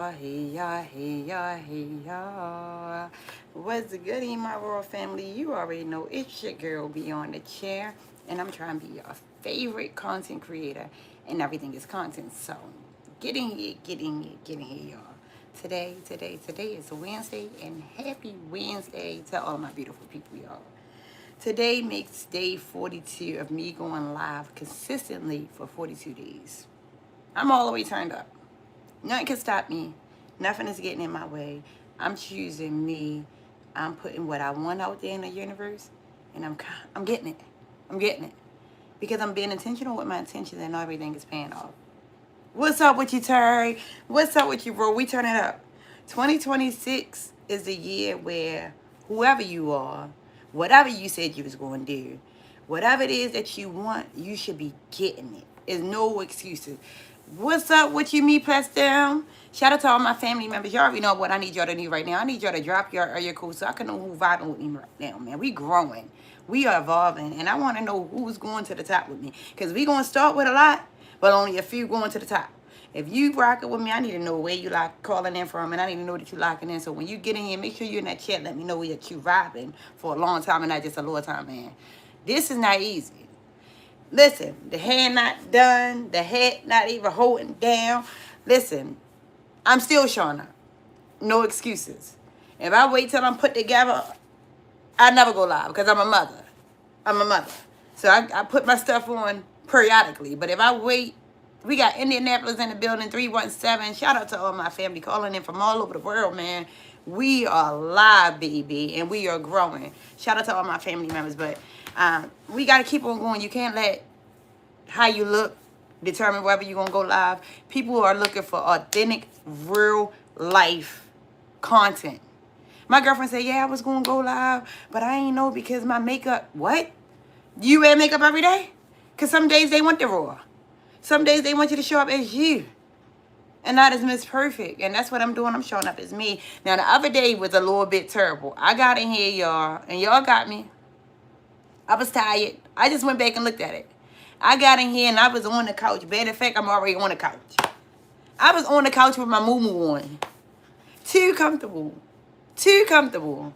Hey y'all. What's good in my royal family? You already know it's your girl Beyond the Chair, and I'm trying to be your favorite content creator, and everything is content. So get in here, y'all. Today is Wednesday, and happy Wednesday to all my beautiful people, y'all. Today makes day 42 of me going live consistently for 42 days. I'm all the way turned up. Nothing can stop me. Nothing is getting in my way. I'm choosing me. I'm putting what I want out there in the universe, and I'm getting it. I'm getting it because I'm being intentional with my intentions, and everything is paying off. What's up with you, Terry? What's up with you, bro? We turn it up. 2026 is the year where whoever you are, whatever you said you was going to do, whatever it is that you want, you should be getting it. There's no excuses. What's up with you, me press down? Shout out to all my family members. Y'all already know what I need y'all to do right now. I need y'all to drop your area code so I can know who vibing with me right now, man. We growing. We are evolving. And I want to know who's going to the top with me. Because we going to start with a lot, but only a few going to the top. If you rocking with me, I need to know where you like calling in from, and I need to know that you locking in. So when you get in here, make sure you're in that chat. Let me know that you vibing for a long time and not just a little time, man. This is not easy. Listen, the hair not done, the head not even holding down. Listen, I'm still showing up. No excuses. If I wait till I'm put together, I never go live because I'm a mother. I'm a mother. So I put my stuff on periodically. But if I wait, we got Indianapolis in the building, 317. Shout out to all my family calling in from all over the world, man. We are live, baby, and we are growing. Shout out to all my family members. But we got to keep on going. You can't let how you look determine whether you're going to go live. People are looking for authentic, real life content. My girlfriend said, yeah, I was going to go live, but I ain't know because my makeup. What? You wear makeup every day? Because some days they want the raw. Some days they want you to show up as you and not as Miss Perfect. And that's what I'm doing. I'm showing up as me. Now, the other day was a little bit terrible. I got in here, y'all, and y'all got me. I was tired. I just went back and looked at it. I got in here and I was on the couch. Matter of fact, I'm already on the couch. I was on the couch with my moo-moo on. Too comfortable. Too comfortable.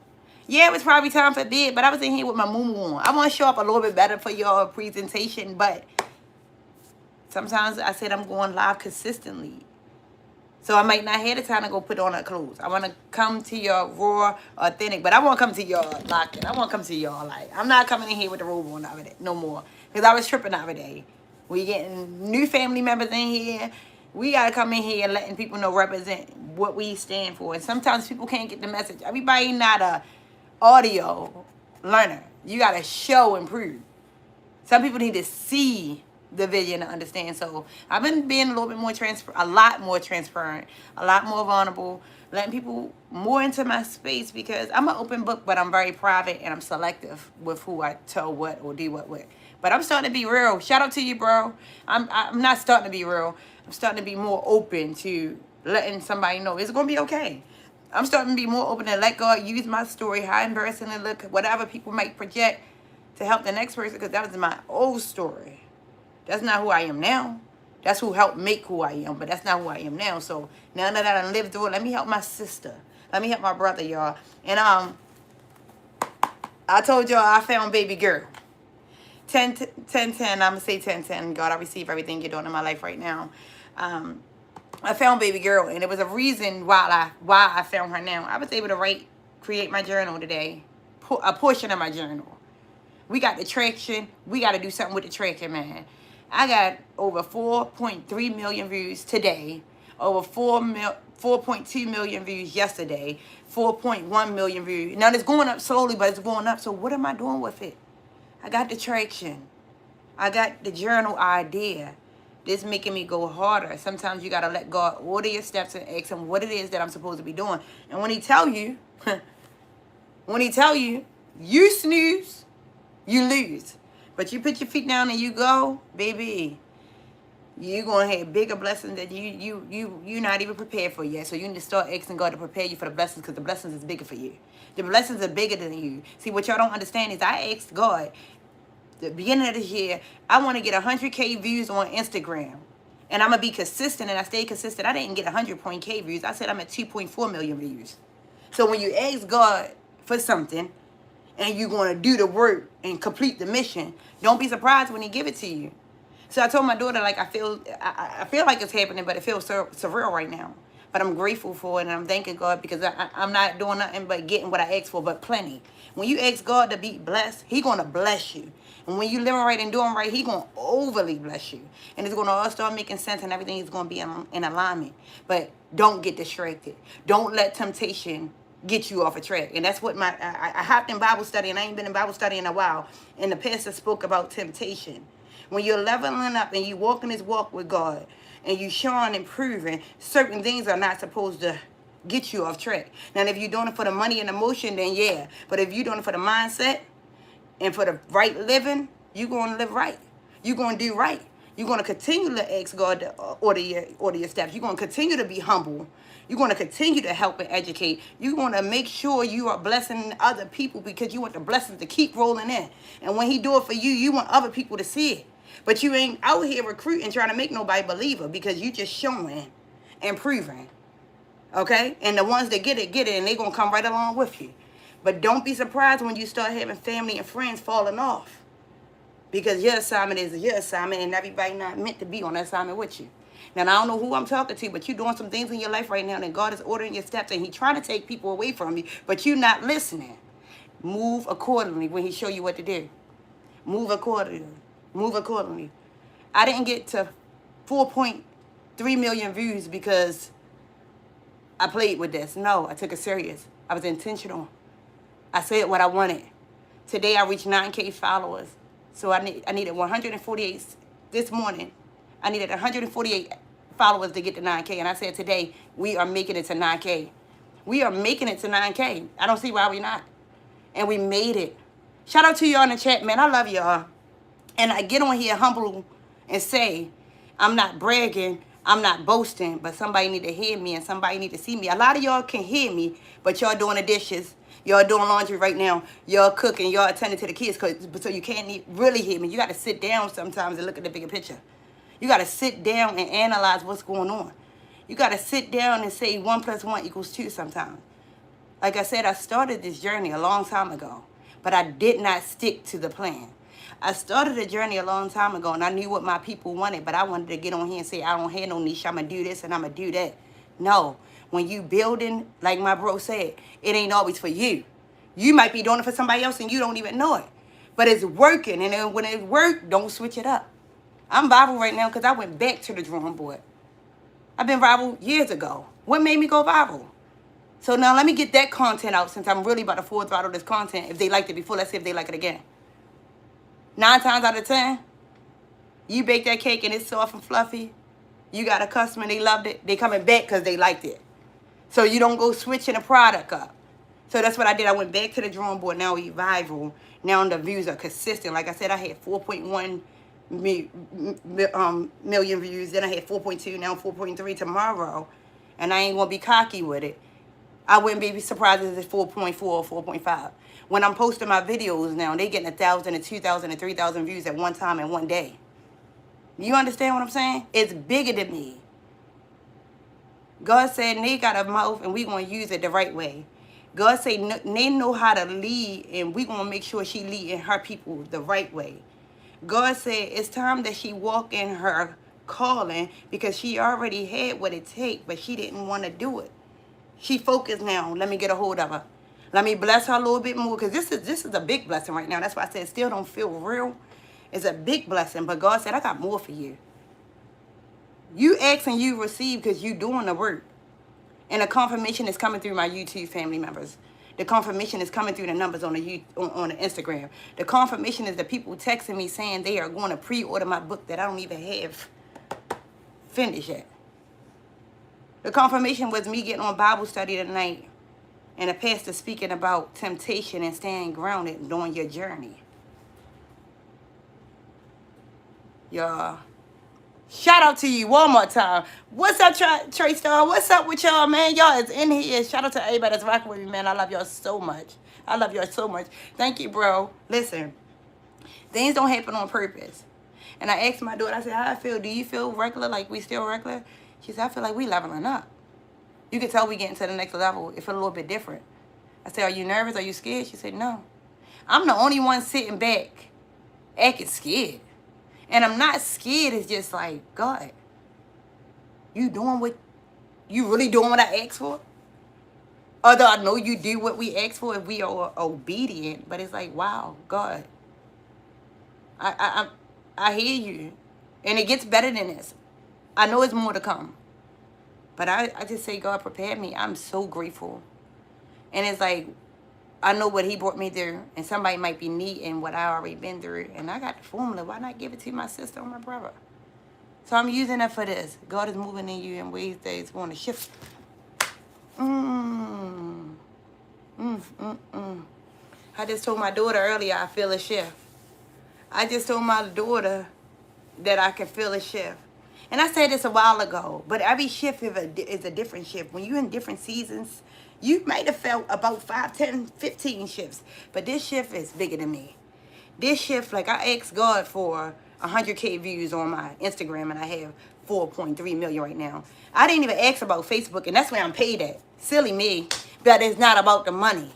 Yeah, it was probably time for bed, but I was in here with my moo-moo on. I want to show up a little bit better for your presentation, but sometimes I said I'm going live consistently. So I might not have the time to go put on her clothes. I want to come to your raw, authentic, but I want to come to y'all locked in. I want to come to y'all like, I'm not coming in here with the robe on every day, no more. Because I was tripping every day. We getting new family members in here. We got to come in here and letting people know, represent what we stand for. And sometimes people can't get the message. Everybody not a audio learner. You got to show and prove. Some people need to see the vision to understand. So I've been being a little bit more a lot more transparent, a lot more vulnerable, letting people more into my space because I'm an open book, but I'm very private and I'm selective with who I tell what or do what with. But I'm starting to be real. Shout out to you, bro. I'm not starting to be real. I'm starting to be more open to letting somebody know it's gonna be okay. I'm starting to be more open to let God use my story, how embarrassing it look, whatever people might project to help the next person, because that was my old story. That's not who I am now. That's who helped make who I am, but that's not who I am now. So now that I done lived through it, let me help my sister. Let me help my brother, y'all. And I told y'all I found baby girl. 10, 10, 10, I'm going to say 10, 10. God, I receive everything you're doing in my life right now. I found baby girl, and it was a reason why I found her now. I was able to create my journal today, a portion of my journal. We got the traction. We got to do something with the traction, man. I got over 4.3 million views today, over 4.2 million views yesterday, 4.1 million views. Now, it's going up slowly, but it's going up. So what am I doing with it? I got the traction. I got the journal idea. This making me go harder. Sometimes you got to let God order your steps and ask him what it is that I'm supposed to be doing. And when he tell you, you snooze, you lose. But you put your feet down and you go, baby, you're going to have bigger blessings that you're not even prepared for yet. So you need to start asking God to prepare you for the blessings because the blessings is bigger for you. The blessings are bigger than you. See, what y'all don't understand is I asked God, the beginning of this year, I want to get 100K views on Instagram. And I'm going to be consistent, and I stay consistent. I didn't get 100.k views. I said I'm at 2.4 million views. So when you ask God for something and you're going to do the work and complete the mission, don't be surprised when he give it to you. So I told my daughter, like, I feel like it's happening, but it feels surreal right now. But I'm grateful for it, and I'm thanking God because I'm not doing nothing but getting what I asked for, but plenty. When you ask God to be blessed, he going to bless you. And when you living right and doing right, he going to overly bless you. And it's going to all start making sense, and everything is going to be in alignment. But don't get distracted. Don't let temptation get you off a track. And that's what I hopped in Bible study, and I ain't been in Bible study in a while. And the pastor spoke about temptation. When you're leveling up and you walking this walk with God and you showing and proving, certain things are not supposed to get you off track. Now, if you're doing it for the money and emotion, then yeah. But if you're doing it for the mindset and for the right living, you're going to live right. You're going to do right. You're going to continue to ask God to order your steps. You're going to continue to be humble. You're going to continue to help and educate. You're going to make sure you are blessing other people because you want the blessings to keep rolling in. And when he do it for you, you want other people to see it. But you ain't out here recruiting trying to make nobody believer because you just showing and proving. Okay? And the ones that get it, and they're going to come right along with you. But don't be surprised when you start having family and friends falling off. Because your assignment is your assignment, and everybody not meant to be on that assignment with you. Now, I don't know who I'm talking to, but you're doing some things in your life right now, and God is ordering your steps, and he's trying to take people away from you, but you're not listening. Move accordingly when he show you what to do. Move accordingly. Move accordingly. I didn't get to 4.3 million views because I played with this. No, I took it serious. I was intentional. I said what I wanted. Today, I reached 9K followers. So I needed 148 this morning. I needed 148 followers to get to 9K. And I said today, we are making it to 9K. We are making it to 9K. I don't see why we're not. And we made it. Shout out to y'all in the chat, man. I love y'all. And I get on here humble and say, I'm not bragging, I'm not boasting, but somebody need to hear me and somebody need to see me. A lot of y'all can hear me, but y'all doing the dishes. Y'all doing laundry right now. Y'all cooking. Y'all attending to the kids. So you can't really hear me. You got to sit down sometimes and look at the bigger picture. You got to sit down and analyze what's going on. You got to sit down and say 1 + 1 = 2 sometimes. Like I said, I started this journey a long time ago, but I did not stick to the plan. I started a journey a long time ago, and I knew what my people wanted, but I wanted to get on here and say, I don't have no niche. I'm going to do this and I'm going to do that. No. When you building, like my bro said, it ain't always for you. You might be doing it for somebody else and you don't even know it. But it's working. And then when it works, don't switch it up. I'm viral right now because I went back to the drawing board. I've been viral years ago. What made me go viral? So now let me get that content out since I'm really about to full throttle this content. If they liked it before, let's see if they like it again. 9 times out of 10, you bake that cake and it's soft and fluffy. You got a customer, they loved it. They coming back because they liked it. So you don't go switching the product up. So that's what I did. I went back to the drawing board. Now we viral. Now the views are consistent. Like I said, I had 4.1 million views. Then I had 4.2. Now 4.3 tomorrow. And I ain't going to be cocky with it. I wouldn't be surprised if it's 4.4 or 4.5. When I'm posting my videos now, they getting 1,000 and 2,000 and 3,000 views at one time in one day. You understand what I'm saying? It's bigger than me. God said they got a mouth and we going to use it the right way. God said they know how to lead and we going to make sure she leading her people the right way. God said it's time that she walk in her calling because she already had what it takes, but she didn't want to do it. She focused now. Let me get a hold of her. Let me bless her a little bit more because this is a big blessing right now. That's why I said it still don't feel real. It's a big blessing, but God said, I got more for you. You ask and you receive because you doing the work. And the confirmation is coming through my YouTube family members. The confirmation is coming through the numbers on the Instagram. The confirmation is the people texting me saying they are going to pre-order my book that I don't even have finished yet. The confirmation was me getting on Bible study tonight and the pastor speaking about temptation and staying grounded during your journey. Y'all. Shout out to you one more time. What's up, Trey Star? What's up with y'all, man? Y'all is in here. Shout out to everybody that's rocking with me, man. I love y'all so much. I love y'all so much. Thank you, bro. Listen, things don't happen on purpose. And I asked my daughter, I said, how I feel? Do you feel regular, like we still regular? She said, I feel like we leveling up. You can tell we getting to the next level. It feel a little bit different. I said, are you nervous? Are you scared? She said, no. I'm the only one sitting back acting scared. And I'm not scared. It's just like, God, you really doing what I asked for? Although I know you do what we ask for if we are obedient. But it's like, wow, God, I hear you. And it gets better than this. I know it's more to come. But I just say, God, prepare me. I'm so grateful. And it's like, I know what he brought me through. And somebody might be needing what I already been through. And I got the formula. Why not give it to my sister or my brother? So I'm using that for this. God is moving in you in ways that is going to shift. I just told my daughter earlier I feel a shift. I just told my daughter that I can feel a shift. And I said this a while ago, but every shift is a different shift. When you're in different seasons, you might have felt about 5, 10, 15 shifts. But this shift is bigger than me. This shift, like I asked God for 100K views on my Instagram, and I have 4.3 million right now. I didn't even ask about Facebook, and that's where I'm paid at. Silly me, but it's not about the money.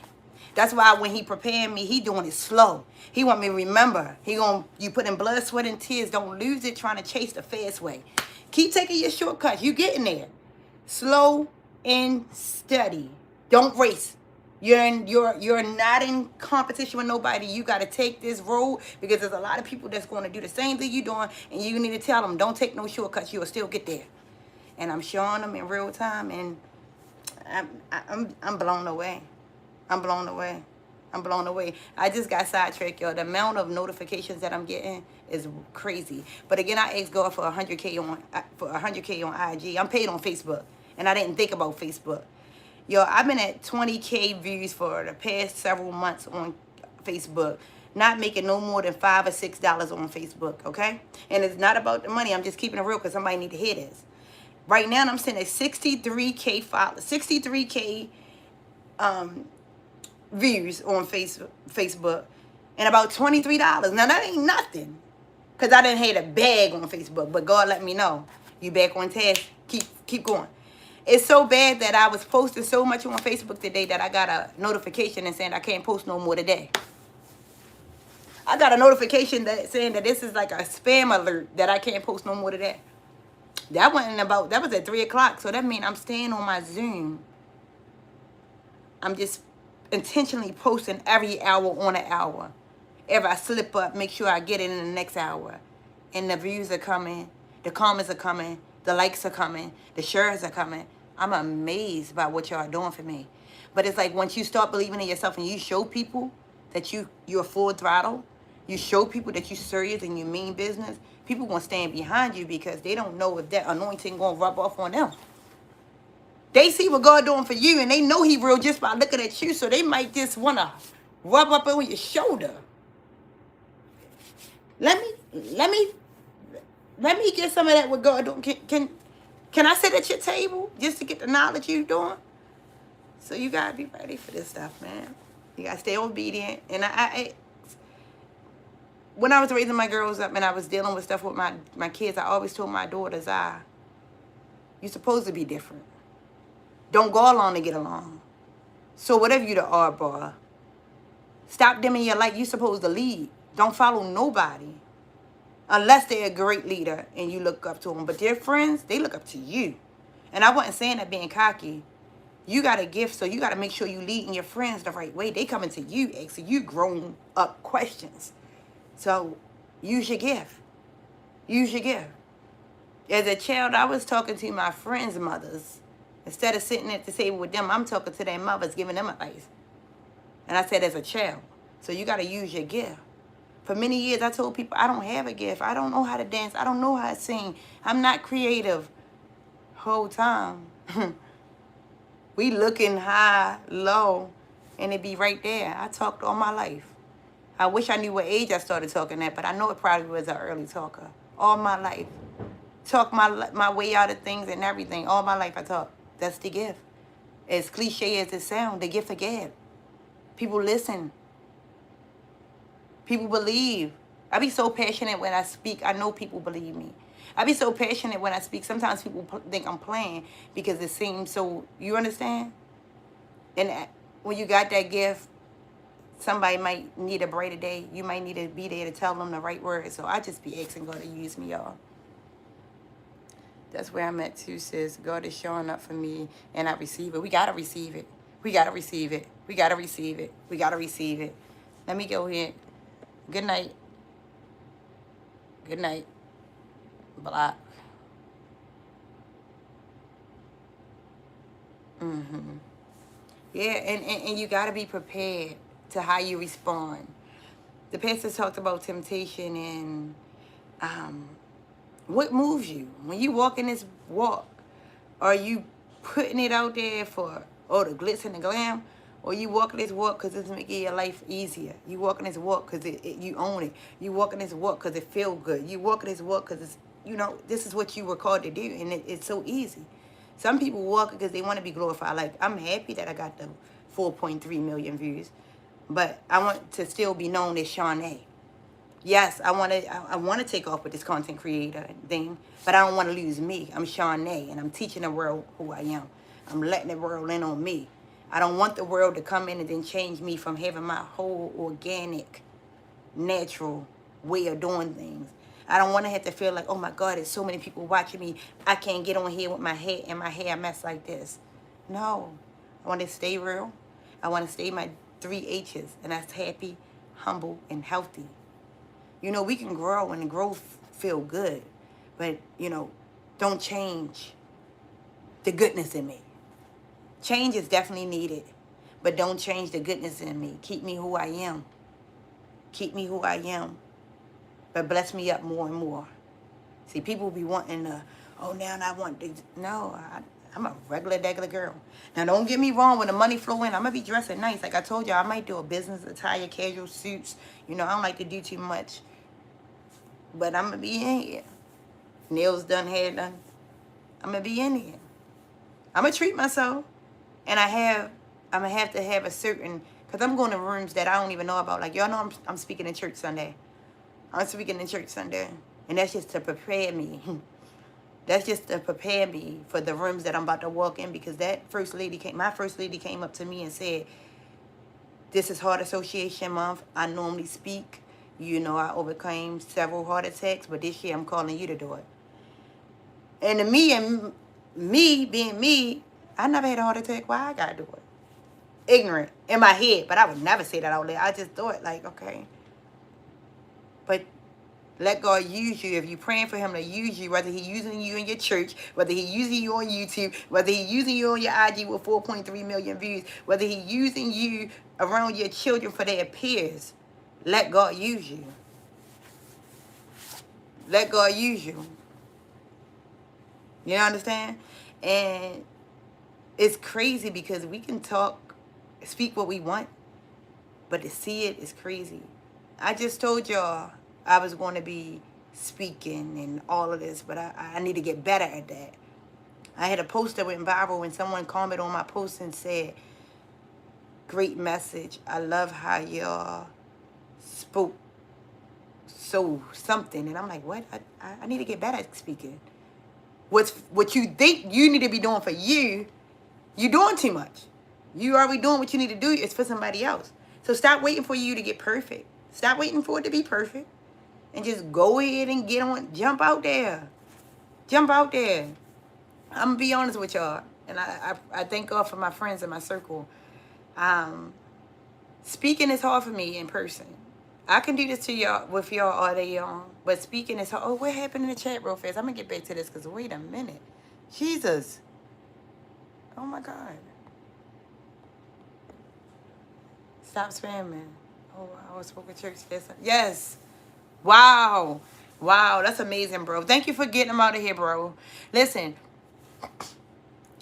That's why when he preparing me, he doing it slow. He want me to remember. You put in blood, sweat, and tears. Don't lose it trying to chase the fast way. Keep taking your shortcuts. You getting there. Slow and steady. Don't race. You're not in competition with nobody. You got to take this road because there's a lot of people that's going to do the same thing you're doing, and you need to tell them, don't take no shortcuts. You'll still get there. And I'm showing them in real time, and I'm blown away. I'm blown away. I'm blown away. I just got sidetracked, y'all. The amount of notifications that I'm getting is crazy. But again, I asked God for 100K on IG. I'm paid on Facebook, and I didn't think about Facebook. Yo, I've been at 20K views for the past several months on Facebook, not making no more than $5 or $6 on Facebook, okay? And it's not about the money. I'm just keeping it real because somebody need to hear this. Right now, I'm sitting at 63K followers, 63K views on Facebook, and about $23. Now, that ain't nothing because I didn't have a bag on Facebook, but God let me know. You back on task. Keep going. It's so bad that I was posting so much on Facebook today that I got a notification and saying I can't post no more today. I got a notification that saying that this is like a spam alert that I can't post no more today. That was at 3 o'clock. So that means I'm staying on my Zoom. I'm just intentionally posting every hour on an hour. If I slip up, make sure I get it in the next hour. And the views are coming. The comments are coming. The likes are coming. The shares are coming. I'm amazed by what y'all are doing for me. But it's like once you start believing in yourself and you show people that you're full throttle, you show people that you're serious and you mean business, people going to stand behind you because they don't know if that anointing going to rub off on them. They see what God doing for you and they know he real just by looking at you, so they might just want to rub up on your shoulder. Let me get some of that with God doing. Can I sit at your table just to get the knowledge you're doing? So you got to be ready for this stuff, man. You got to stay obedient. And I when I was raising my girls up and I was dealing with stuff with my kids, I always told my daughters, you're supposed to be different. Don't go along to get along. So whatever you the R.A.W, stop them in your life. You're supposed to lead. Don't follow nobody. Unless they're a great leader and you look up to them. But their friends, they look up to you. And I wasn't saying that being cocky. You got a gift, so you got to make sure you leading your friends the right way. They coming to you, asking you grown up questions. So use your gift. Use your gift. As a child, I was talking to my friends' mothers. Instead of sitting at the table with them, I'm talking to their mothers, giving them advice. And I said as a child. So you got to use your gift. For many years, I told people, I don't have a gift. I don't know how to dance. I don't know how to sing. I'm not creative. Whole time. We looking high, low, and it be right there. I talked all my life. I wish I knew what age I started talking at, but I know it probably was an early talker. All my life. Talk my way out of things and everything. All my life I talk. That's the gift. As cliche as it sounds, the gift of gab. People listen. People believe. I be so passionate when I speak. I know people believe me. I be so passionate when I speak. Sometimes people think I'm playing because it seems so. You understand? And when you got that gift, somebody might need a brighter day. You might need to be there to tell them the right words. So I just be asking God to use me, y'all. That's where I'm at too, sis. God is showing up for me, and I receive it. We gotta receive it. We gotta receive it. We gotta receive it. We gotta receive it. Let me go ahead. Good night. Good night. Block. Yeah, and you gotta be prepared to how you respond. The pastor talked about temptation and what moves you when you walk in this walk. Are you putting it out there for the glitz and the glam, or you walking this walk because it's making your life easier? You walking this walk because you own it. You walking this walk because it feel good. You walking this walk because it's this is what you were called to do, and it's so easy. Some people walk because they want to be glorified. Like, I'm happy that I got the 4.3 million views, but I want to still be known as Shawnee. Yes, I want to take off with this content creator thing, but I don't want to lose me. I'm Shawnee, and I'm teaching the world who I am. I'm letting the world in on me. I don't want the world to come in and then change me from having my whole organic, natural way of doing things. I don't want to have to feel like, oh my God, there's so many people watching me. I can't get on here with my hair and my hair mess like this. No, I want to stay real. I want to stay my 3 H's, and that's happy, humble, and healthy. We can grow and growth feel good, but, don't change the goodness in me. Change is definitely needed, but don't change the goodness in me. Keep me who I am. Keep me who I am, but bless me up more and more. See, people be wanting to, now I want this. No, I'm a regular girl. Now, don't get me wrong. When the money flow in, I'm going to be dressing nice. Like I told you, I might do a business attire, casual suits. I don't like to do too much. But I'm going to be in here. Nails done, hair done. I'm going to be in here. I'm going to treat myself. And I'm going to have a certain, because I'm going to rooms that I don't even know about. Like, y'all know I'm speaking in church Sunday. I'm speaking in church Sunday. And that's just to prepare me. That's just to prepare me for the rooms that I'm about to walk in. Because my first lady came up to me and said, this is Heart Association Month. I normally speak. I overcame several heart attacks, but this year I'm calling you to do it. And me being me, I never had a heart attack. Why I gotta do it? Ignorant in my head, but I would never say that out loud. I just thought, like, okay. But let God use you. If you're praying for him to use you, whether he's using you in your church, whether he's using you on YouTube, whether he's using you on your IG with 4.3 million views, whether he's using you around your children for their peers, let God use you. Let God use you. You understand? And it's crazy because we can speak what we want, but to see it is crazy. I just told y'all I was going to be speaking and all of this, but I need to get better at that. I had a post that went viral when someone commented on my post and said, great message. I love how y'all spoke so something. And I'm like, what? I need to get better at speaking. What you think you need to be doing for you, you're doing too much. You already doing what you need to do. It's for somebody else. So stop waiting for you to get perfect. Stop waiting for it to be perfect. And just go ahead and jump out there. Jump out there. I'm going to be honest with y'all. And I thank God for my friends in my circle. Speaking is hard for me in person. I can do this to y'all with y'all all day long, but speaking is hard. Oh, what happened in the chat real fast? I'm gonna get back to this because wait a minute, Jesus! Oh my God! Stop spamming. Oh, I was spoken church. Yes. Wow. That's amazing, bro. Thank you for getting them out of here, bro. Listen.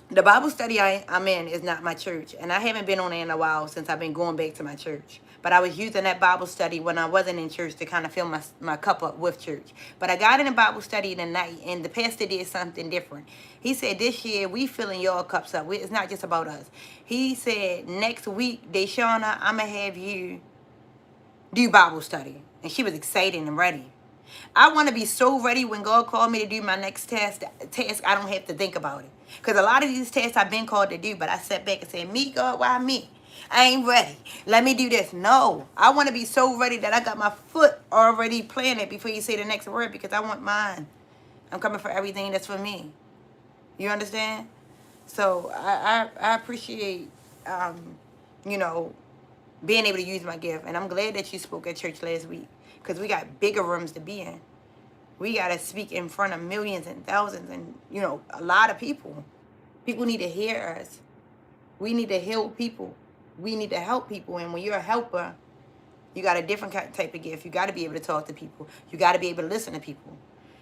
The Bible study I'm in is not my church, and I haven't been on it in a while since I've been going back to my church. But I was using that Bible study when I wasn't in church to kind of fill my cup up with church. But I got in the Bible study tonight, and the pastor did something different. He said, this year, we filling your cups up. It's not just about us. He said, next week, Deshauna, I'm going to have you do Bible study. And she was excited and ready. I want to be so ready when God called me to do my next task, I don't have to think about it. Because a lot of these tasks I've been called to do, but I sat back and said, me, God, why me? I ain't ready. Let me do this. No, I want to be so ready that I got my foot already planted before you say the next word, because I want mine. I'm coming for everything that's for me. You understand? So I appreciate, you know, being able to use my gift. And I'm glad that you spoke at church last week, because we got bigger rooms to be in. We got to speak in front of millions and thousands and, you know, a lot of people. People need to hear us. We need to heal people. We need to help people. And when you're a helper, you got a different type of gift. You got to be able to talk to people. You got to be able to listen to people.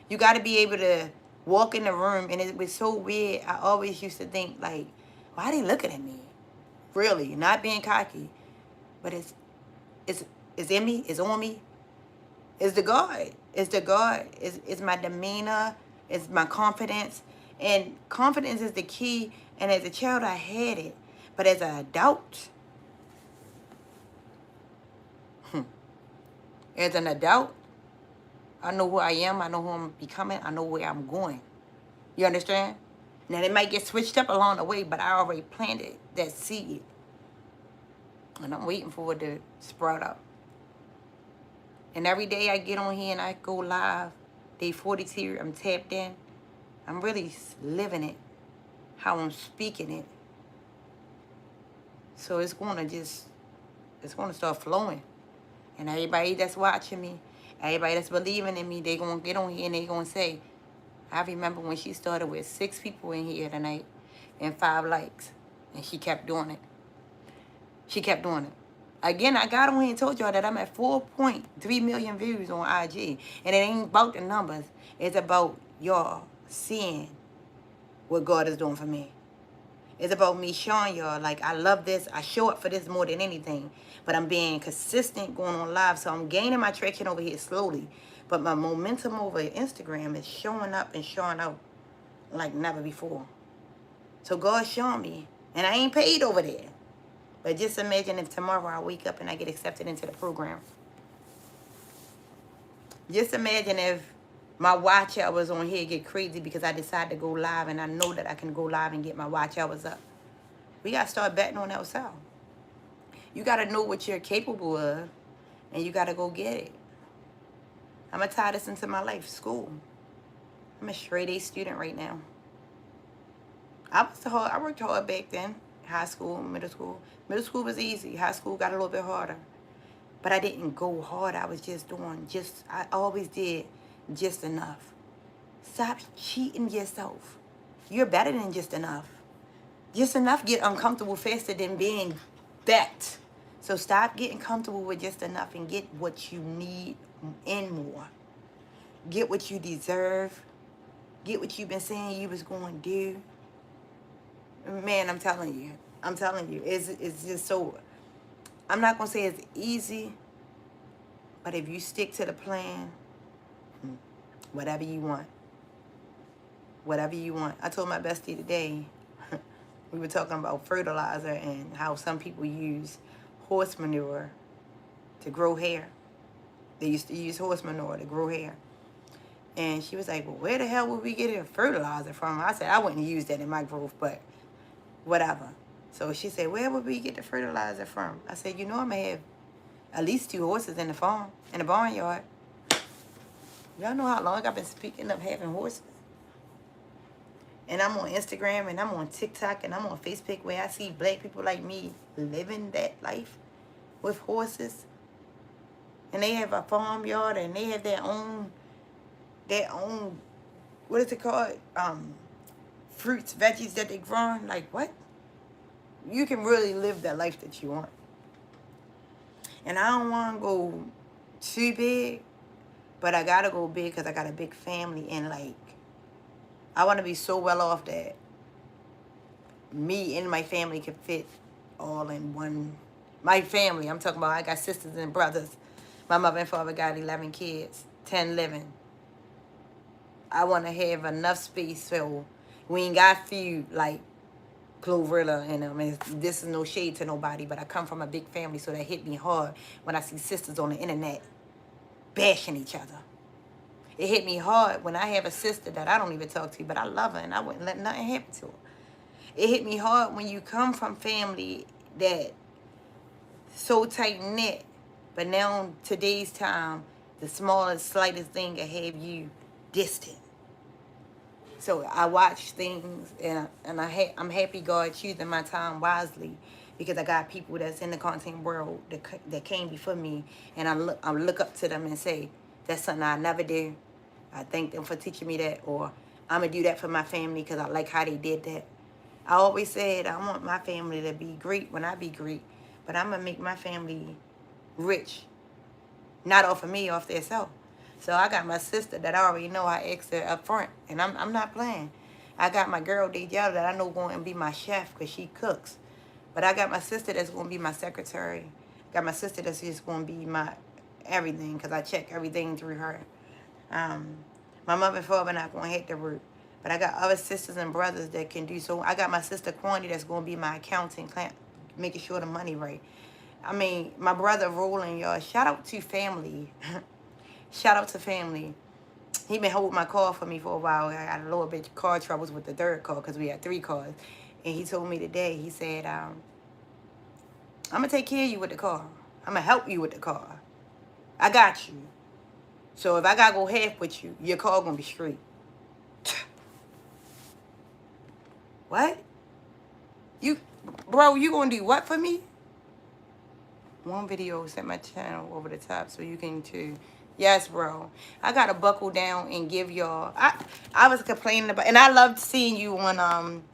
You got to be able to walk in the room. And it was so weird. I always used to think, like, why are they looking at me? Really, not being cocky. But it's in me. It's on me. It's the God. It's the God. It's my demeanor. It's my confidence. And confidence is the key. And as a child, I had it. But as an adult, as an adult, I know who I am. I know who I'm becoming. I know where I'm going. You understand? Now, it might get switched up along the way, but I already planted that seed. And I'm waiting for it to sprout up. And every day I get on here and I go live, day 42, I'm tapped in. I'm really living it, how I'm speaking it. So it's going to start flowing. And everybody that's watching me, everybody that's believing in me, they going to get on here and they going to say, I remember when she started with 6 people in here tonight and 5 likes. And she kept doing it. She kept doing it. Again, I got on here and told y'all that I'm at 4.3 million views on IG. And it ain't about the numbers. It's about y'all seeing what God is doing for me. It's about me showing y'all, like, I love this. I show up for this more than anything. But I'm being consistent going on live. So I'm gaining my traction over here slowly. But my momentum over Instagram is showing up and showing out like never before. So God's showing me. And I ain't paid over there. But just imagine if tomorrow I wake up and I get accepted into the program. Just imagine if my watch hours on here get crazy because I decide to go live and I know that I can go live and get my watch hours up. We got to start betting on ourselves. You got to know what you're capable of and you got to go get it. I'm going to tie this into my life, school. I'm a straight A student right now. I worked hard back then. High school, middle school. Middle school was easy. High school got a little bit harder. But I didn't go hard. I was just doing I always did just enough. Stop cheating yourself. You're better than just enough. Just enough get uncomfortable faster than being that. So stop getting comfortable with just enough and get what you need and more. Get what you deserve. Get what you've been saying you was going to do. Man, I'm telling you, it's just so, I'm not going to say it's easy, but if you stick to the plan, whatever you want. I told my bestie today, we were talking about fertilizer and how some people use horse manure to grow hair. They used to use horse manure to grow hair. And she was like, well, where the hell would we get a fertilizer from? I said, I wouldn't use that in my growth, but whatever. So she said, where would we get the fertilizer from? I said, you know, I'm going to have at least 2 horses in the farm, in the barnyard. Y'all know how long I've been speaking of having horses? And I'm on Instagram and I'm on TikTok and I'm on Facebook where I see black people like me living that life with horses. And they have a farmyard and they have their own, what is it called? Fruits, veggies that they grow. Like, what? You can really live that life that you want. And I don't want to go too big, but I got to go big because I got a big family. And, like, I want to be so well off that me and my family can fit all in one. My family, I'm talking about, I got sisters and brothers. My mother and father got 11 kids, 10 living. I want to have enough space so we ain't got few, like, Glorilla and this is no shade to nobody, but I come from a big family, so that hit me hard when I see sisters on the internet bashing each other. It hit me hard when I have a sister that I don't even talk to, but I love her and I wouldn't let nothing happen to her. It hit me hard when you come from family that so tight knit, but now today's time, the smallest, slightest thing can have you distant. So I watch things, and I'm happy God choosing my time wisely, because I got people that's in the content world that came before me, and I look up to them and say, that's something I never did. I thank them for teaching me that, or I'm gonna do that for my family because I like how they did that. I always said I want my family to be great when I be great, but I'm gonna make my family rich, not off of me, off their self. So I got my sister that I already know. I asked her up front, and I'm not playing. I got my girl Dejella that I know going to be my chef because she cooks. But I got my sister that's going to be my secretary. Got my sister that's just going to be my everything because I check everything through her. My mother and father not going to hate the root. But I got other sisters and brothers that can do so. I got my sister Quandy that's going to be my accounting, making sure the money right. I mean, my brother Roland, y'all. Shout out to family. Shout out to family. He been holding my car for me for a while. I got a little bit of car troubles with the third car because we had 3 cars. And he told me today, he said, I'm going to take care of you with the car. I'm going to help you with the car. I got you. So if I got to go half with you, your car going to be straight. What? Bro, you going to do what for me? One video sent my channel over the top so you can too. Yes, bro. I got to buckle down and give y'all. I was complaining about, and I loved seeing you on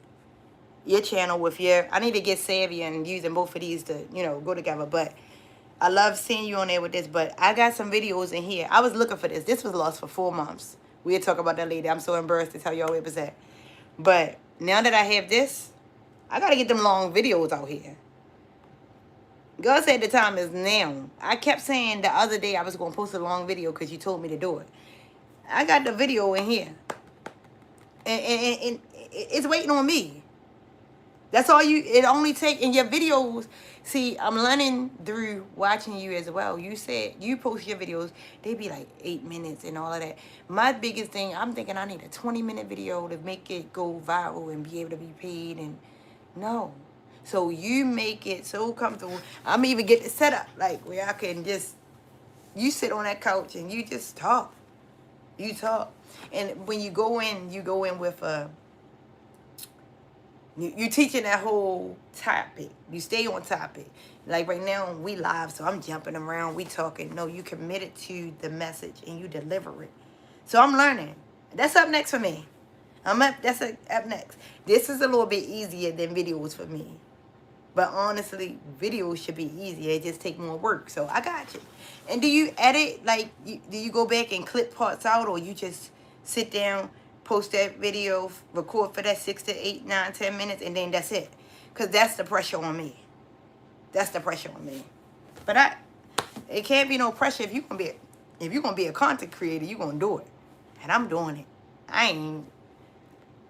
your channel with your, I need to get savvy and using both of these to, go together. But I love seeing you on there with this. But I got some videos in here. I was looking for this. This was lost for 4 months. We'll talk about that later. I'm so embarrassed to tell y'all where it was at. But now that I have this, I got to get them long videos out here. God said the time is now. I kept saying the other day I was going to post a long video because you told me to do it. I got the video in here. And it's waiting on me. That's all it only take in your videos. See, I'm learning through watching you as well. You said you post your videos, they be like 8 minutes and all of that. My biggest thing, I'm thinking I need a 20-minute video to make it go viral and be able to be paid. And no. So you make it so comfortable. I'm even get the setup like where I can just, you sit on that couch and you just talk. You talk. And when you go in with you teaching that whole topic. You stay on topic. Like right now we live, so I'm jumping around, we talking. No, you committed to the message and you deliver it. So I'm learning. That's up next for me. That's up next. This is a little bit easier than videos for me. But honestly, videos should be easier. It just take more work. So I got you. And do you edit? Like, do you go back and clip parts out? Or you just sit down, post that video, record for that 6 to 8, 9, 10 minutes, and then that's it? Because that's the pressure on me. That's the pressure on me. But it can't be no pressure if you're gonna be a content creator, you're gonna do it. And I'm doing it. I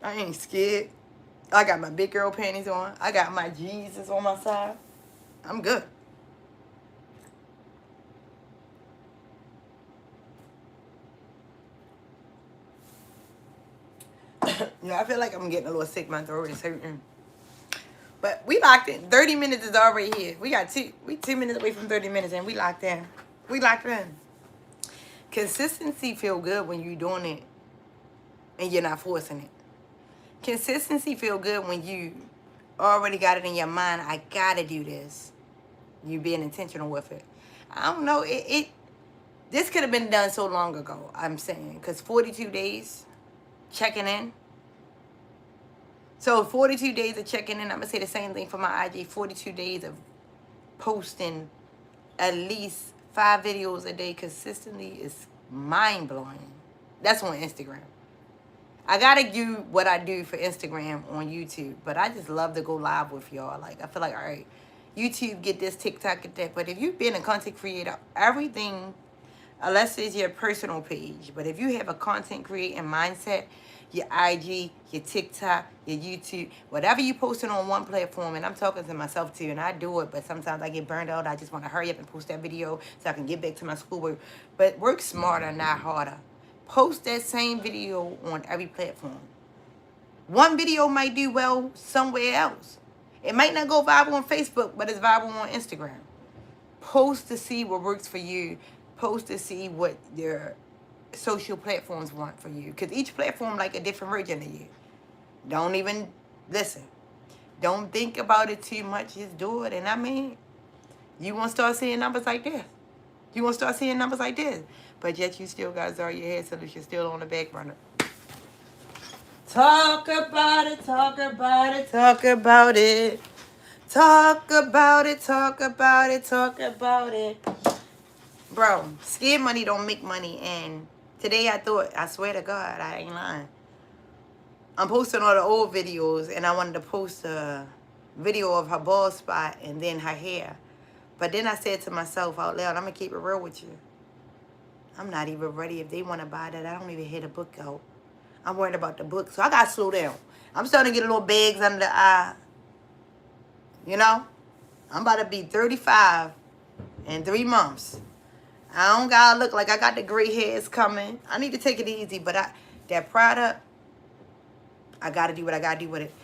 ain't scared. I got my big girl panties on. I got my Jesus on my side. I'm good. I feel like I'm getting a little sick. My throat is hurting. But we locked in. 30 minutes is already here. We 2 minutes away from 30 minutes and we locked in. We locked in. Consistency feel good when you're doing it and you're not forcing it. Consistency feel good when you already got it in your mind. I gotta do this. You being intentional with it. I don't know. This could have been done so long ago. I'm saying because 42 days checking in. So 42 days of checking in. I'm gonna say the same thing for my IG. 42 days of posting at least 5 videos a day consistently is mind blowing. That's on Instagram. I gotta do what I do for Instagram on YouTube, but I just love to go live with y'all. Like I feel like, all right, YouTube get this, TikTok get that. But if you've been a content creator, everything, unless it's your personal page, but if you have a content creating mindset, your IG, your TikTok, your YouTube, whatever you posting on one platform, and I'm talking to myself too, and I do it, but sometimes I get burned out. I just want to hurry up and post that video so I can get back to my schoolwork. But work smarter, not harder. Post that same video on every platform. One video might do well somewhere else. It might not go viral on Facebook, but it's viral on Instagram. Post to see what works for you. Post to see what your social platforms want for you. Because each platform like a different version of you. Don't even listen. Don't think about it too much. Just do it. And I mean, you won't start seeing numbers like this. You won't start seeing numbers like this. But yet you still got Zara your head solution still on the back burner. Talk about it, talk about it, talk about it. Talk about it, talk about it, talk about it. Bro, scared money don't make money. And today I swear to God, I ain't lying. I'm posting all the old videos, and I wanted to post a video of her bald spot and then her hair. But then I said to myself out loud, I'm going to keep it real with you. I'm not even ready. If they want to buy that, I don't even hear the book out. I'm worried about the book, so I got to slow down. I'm starting to get a little bags under the eye. You know? I'm about to be 35 in 3 months. I don't got to look like I got the gray hairs coming. I need to take it easy, but that product, I got to do what I got to do with it.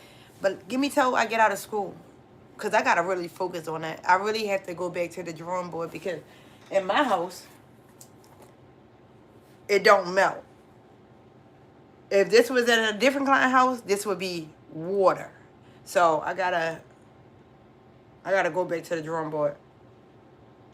But give me till I get out of school, because I got to really focus on that. I really have to go back to the drawing board, because in my house, it don't melt. If this was in a different client house, this would be water. So I gotta go back to the drawing board.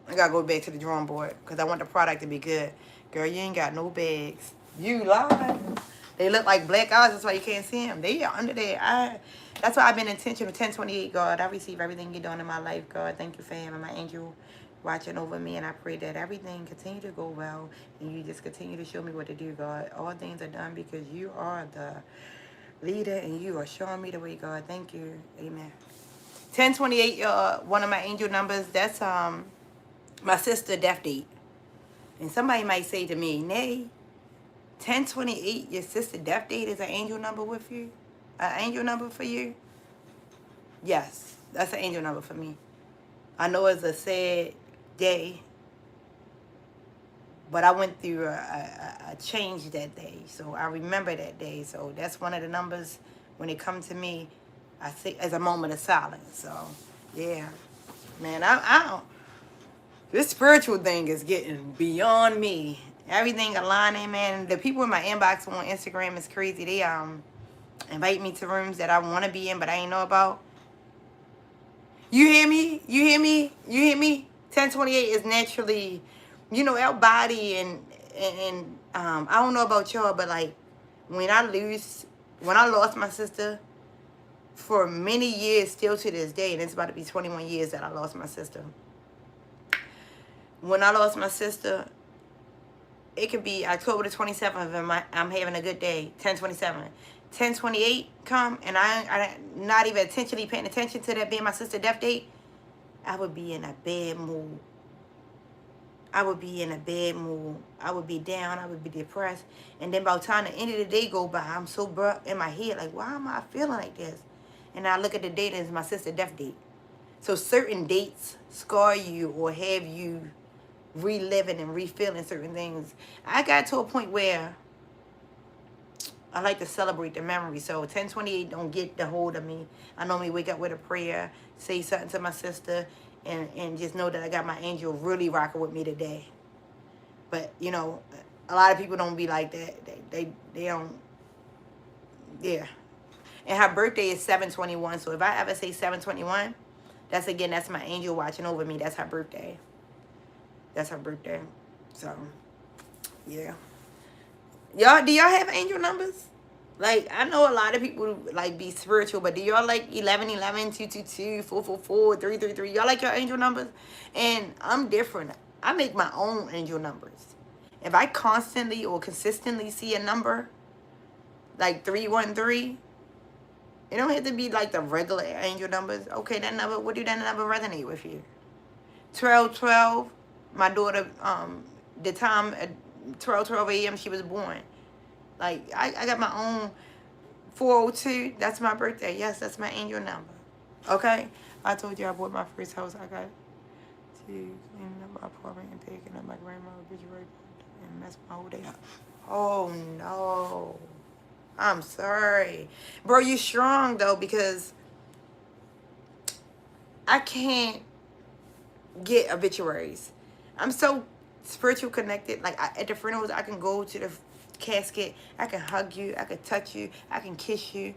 I gotta go back to the drawing board because I want the product to be good. Girl, you ain't got no bags. You lying. They look like black eyes. That's why you can't see them. They are under there. That's why I've been intentional. 1028, God. I receive everything you're doing in my life, God. Thank you for having my angel watching over me, and I pray that everything continue to go well, and you just continue to show me what to do, God. All things are done because you are the leader, and you are showing me the way, God. Thank you. Amen. 1028, one of my angel numbers. That's my sister death date. And somebody might say to me, Nay, 1028, your sister death date is an angel number with you? An angel number for you? Yes, that's an angel number for me. I know it's a sad day, but I went through a change that day, so I remember that day. So that's one of the numbers when it comes to me, I see as a moment of silence. So yeah, man, I don't. This spiritual thing is getting beyond me. Everything aligning, man. The people in my inbox on Instagram is crazy. They invite me to rooms that I want to be in, but I ain't know about. You hear me? You hear me? You hear me? 1028 is naturally, you know, our body and I don't know about y'all, but like when I lost my sister for many years, still to this day, and it's about to be 21 years that I lost my sister. When I lost my sister, it could be October the 27th and I'm having a good day, 1027. 1028 come and I not even intentionally paying attention to that being my sister's death date, I would be in a bad mood. I would be in a bad mood. I would be down. I would be depressed. And then by the time the end of the day go by, I'm so in my head, like, why am I feeling like this? And I look at the date and it's my sister's death date. So certain dates scar you or have you reliving and refeeling certain things. I got to a point where I like to celebrate the memory. So 1028 don't get the hold of me. I normally wake up with a prayer, say something to my sister, and just know that I got my angel really rocking with me today. But, you know, a lot of people don't be like that. They don't, yeah. And her birthday is 7/21. So if I ever say 7/21, that's my angel watching over me. That's her birthday. That's her birthday. So, yeah. Y'all, do y'all have angel numbers? Like, I know a lot of people like be spiritual, but do y'all like 1111, 222, 444, 333? Y'all like your angel numbers? And I'm different. I make my own angel numbers. If I constantly or consistently see a number like 313, it don't have to be like the regular angel numbers. Okay, that number, what do that number resonate with you? 1212, my daughter, the time at 12:12 a.m. she was born. Like, I got my own 402. That's my birthday. Yes, that's my angel number. Okay? I told you I bought my first house. I got to cleaning up my apartment and picking up my grandma's refrigerator and mess my whole day up. Oh, no. I'm sorry. Bro, you strong, though, because I can't get obituaries. I'm so spiritual connected. Like, at the funerals, I can go to the casket. I can hug you. I can touch you. I can kiss you.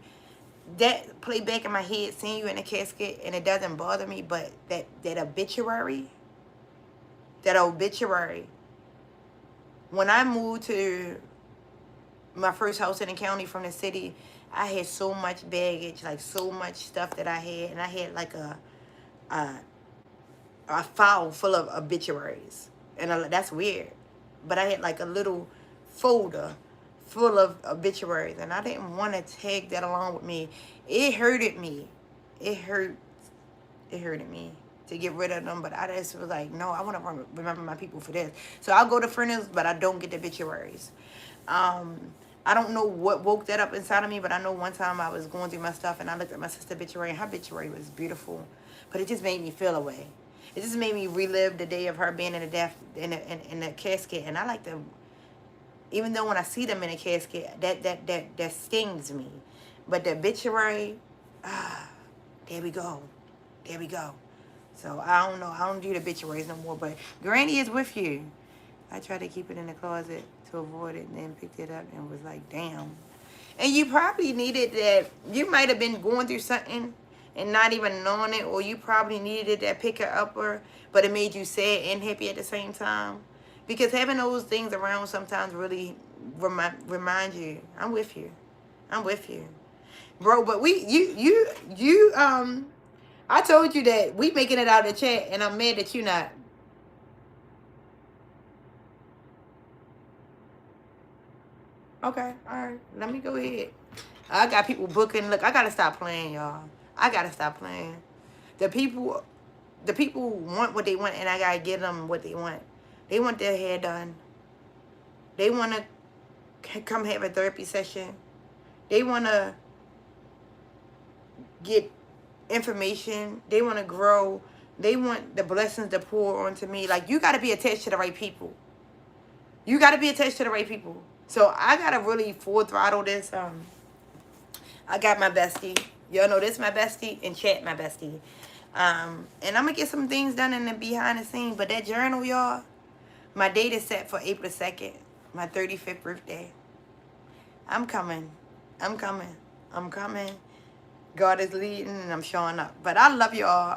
That play back in my head, seeing you in the casket, and it doesn't bother me. But that obituary, when I moved to my first house in the county from the city, I had so much baggage, like so much stuff that I had, and I had like a file full of obituaries, and that's weird. But I had like a little folder full of obituaries, and I didn't want to take that along with me. It hurted me. It hurted me to get rid of them, but I just was like, no, I want to remember my people for this. So I'll go to funerals, but I don't get the obituaries. I don't know what woke that up inside of me, but I know one time I was going through my stuff, and I looked at my sister's obituary, and her obituary was beautiful, but it just made me feel away. It just made me relive the day of her being in the death in the casket, and I like to, even though when I see them in a casket, that stings me. But the obituary, there we go. So I don't know. I don't do the obituaries no more. But Granny is with you. I tried to keep it in the closet to avoid it, and then picked it up and was like, damn. And you probably needed that. You might have been going through something and not even knowing it, or you probably needed that picker-upper, but it made you sad and happy at the same time. Because having those things around sometimes really remind you, I'm with you. Bro, but I told you that we making it out of the chat, and I'm mad that you not. Okay, all right, let me go ahead. I got people booking. Look, I gotta stop playing, y'all. I gotta stop playing. The people want what they want, and I gotta give them what they want. They want their hair done. They want to come have a therapy session. They want to get information. They want to grow. They want the blessings to pour onto me. Like, you got to be attached to the right people. So I got to really full throttle this. I got my bestie. Y'all know this my bestie, and chat my bestie. And I'm going to get some things done in the behind the scenes. But that journal, y'all, my date is set for April 2nd, my 35th birthday. I'm coming. God is leading, and I'm showing up. But I love y'all.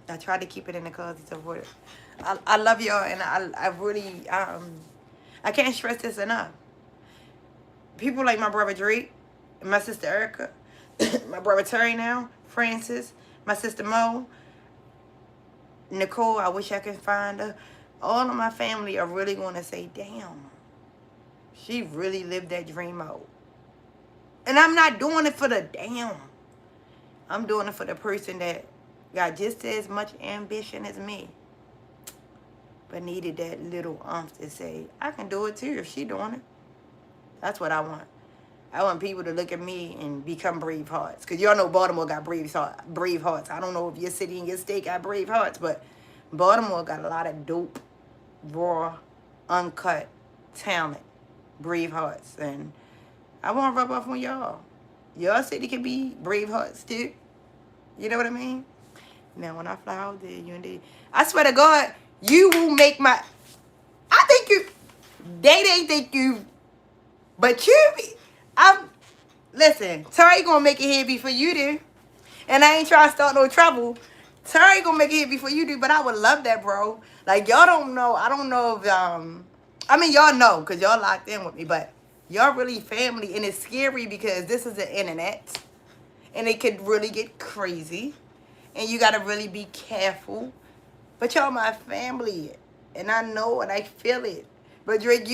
I try to keep it in the closet to avoid it. I love y'all, and I really, I can't stress this enough. People like my brother Drake, my sister Erica, my brother Terry now, Francis, my sister Mo, Nicole, I wish I could find her. All of my family are really going to say, damn, she really lived that dream out. And I'm not doing it for the damn. I'm doing it for the person that got just as much ambition as me, but needed that little umph to say, I can do it too if she doing it. That's what I want. I want people to look at me and become brave hearts. Because y'all know Baltimore got brave hearts. I don't know if your city and your state got brave hearts, but Baltimore got a lot of dope, raw, uncut talent, brave hearts. And I want to rub off on y'all. Your city can be brave hearts too. You know what I mean? Now, when I fly out there, I swear to God, you will make my... I think you... They think you... But you... Listen, Terry gonna make it here before you do. And I ain't trying to start no trouble. Terry gonna make it here before you do, but I would love that, bro. Like, y'all don't know. I don't know if... I mean, y'all know, because y'all locked in with me, but y'all really family, and it's scary because this is the internet, and it could really get crazy, and you got to really be careful, but y'all my family, and I know and I feel it. But Drake, when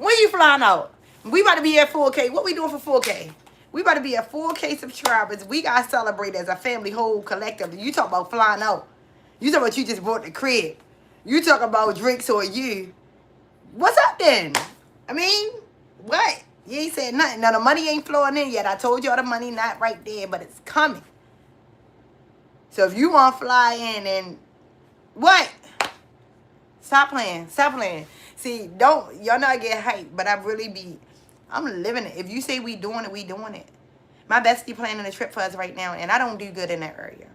you flying out? We about to be at 4K. What we doing for 4K? We about to be at 4K subscribers. We got to celebrate as a family, whole collective. You talk about flying out. You talk about you just bought the crib. You talk about drinks or you. What's up then? I mean, what? You ain't said nothing. Now, the money ain't flowing in yet. I told y'all the money not right there, but it's coming. So if you want to fly in and what? Stop playing. Stop playing. See, don't, y'all not get hyped, but I really be, I'm living it. If you say we doing it, we doing it. My bestie planning a trip for us right now, and I don't do good in that area.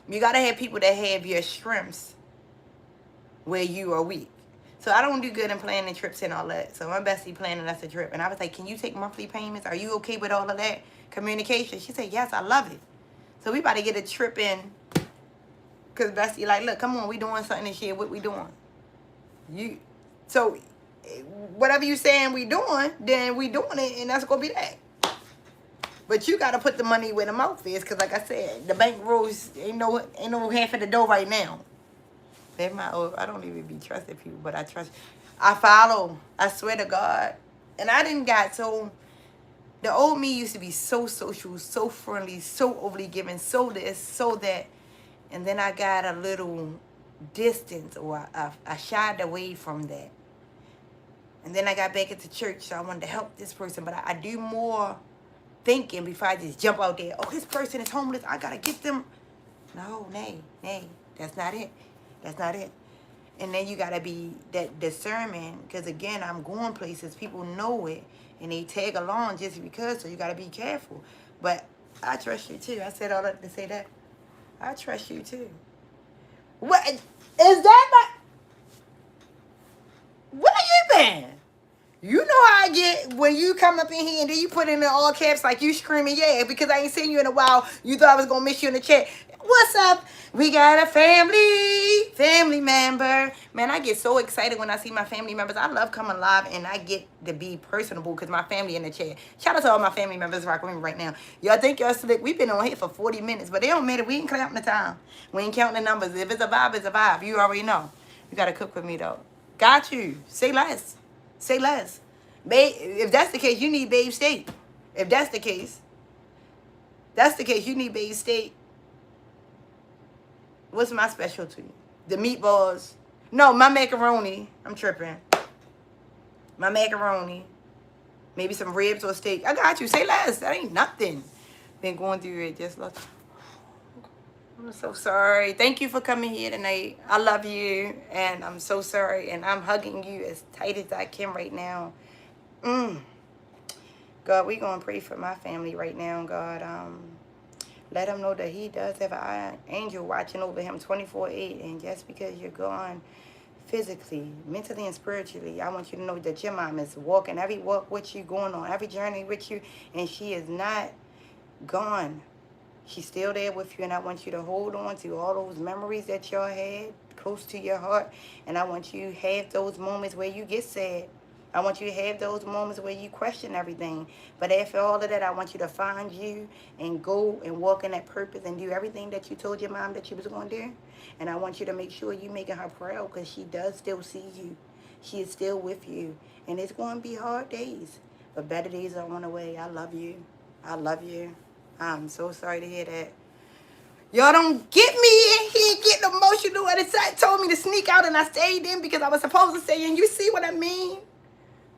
You got to have people that have your strengths where you are weak. So I don't do good in planning trips and all that. So my bestie planning us a trip. And I was like, can you take monthly payments? Are you okay with all of that communication? She said, yes, I love it. So we about to get a trip in. Because bestie like, look, come on, we doing something this year. What we doing? So whatever you saying we doing, then we doing it. And that's going to be that. But you got to put the money where the mouth is. Because like I said, the bank rules ain't no half of the door right now. I don't even be trusting people, but I trust. I follow. I swear to God. And I didn't got so. The old me used to be so social, so friendly, so overly giving, so this, so that. And then I got a little distance, or I shied away from that. And then I got back into church, so I wanted to help this person. But I do more thinking before I just jump out there. Oh, this person is homeless. I got to get them. No, nay. That's not it. That's not it. And then you got to be that discernment, because again, I'm going places, people know it, and they tag along just because, so you got to be careful. But I trust you too. I said all that to say that. I trust you too. What is that? Where you been? You know how I get when you come up in here and then you put in the all caps like you screaming, yeah, because I ain't seen you in a while. You thought I was going to miss you in the chat. What's up? We got a family member. Man, I get so excited when I see my family members. I love coming live and I get to be personable because my family in the chat. Shout out to all my family members rocking with me right now. Y'all think y'all slick. We've been on here for 40 minutes, but they don't matter. We ain't counting the time. We ain't counting the numbers. If it's a vibe, it's a vibe. You already know. You got to cook with me, though. Got you. Say less. Say less. Babe, if that's the case, you need Babe Steak. If that's the case, you need Babe Steak. What's my specialty? The meatballs. No, my macaroni. I'm tripping. My macaroni. Maybe some ribs or steak. I got you. Say less. That ain't nothing. Been going through it just lost. I'm so sorry. Thank you for coming here tonight. I love you. And I'm so sorry. And I'm hugging you as tight as I can right now. God, we going to pray for my family right now, God. Let him know that he does have an angel watching over him 24/8. And just because you're gone physically, mentally, and spiritually, I want you to know that your mom is walking every walk with you, going on every journey with you, and she is not gone. She's still there with you, and I want you to hold on to all those memories that y'all had close to your heart, and I want you to have those moments where you get sad. I want you to have those moments where you question everything. But after all of that, I want you to find you and go and walk in that purpose and do everything that you told your mom that you was going to do. And I want you to make sure you making her proud, because she does still see you. She is still with you. And it's going to be hard days, but better days are on the way. I love you. I love you. I'm so sorry to hear that. Y'all don't get me in here getting emotional. And it told me to sneak out, and I stayed in because I was supposed to stay in. You see what I mean?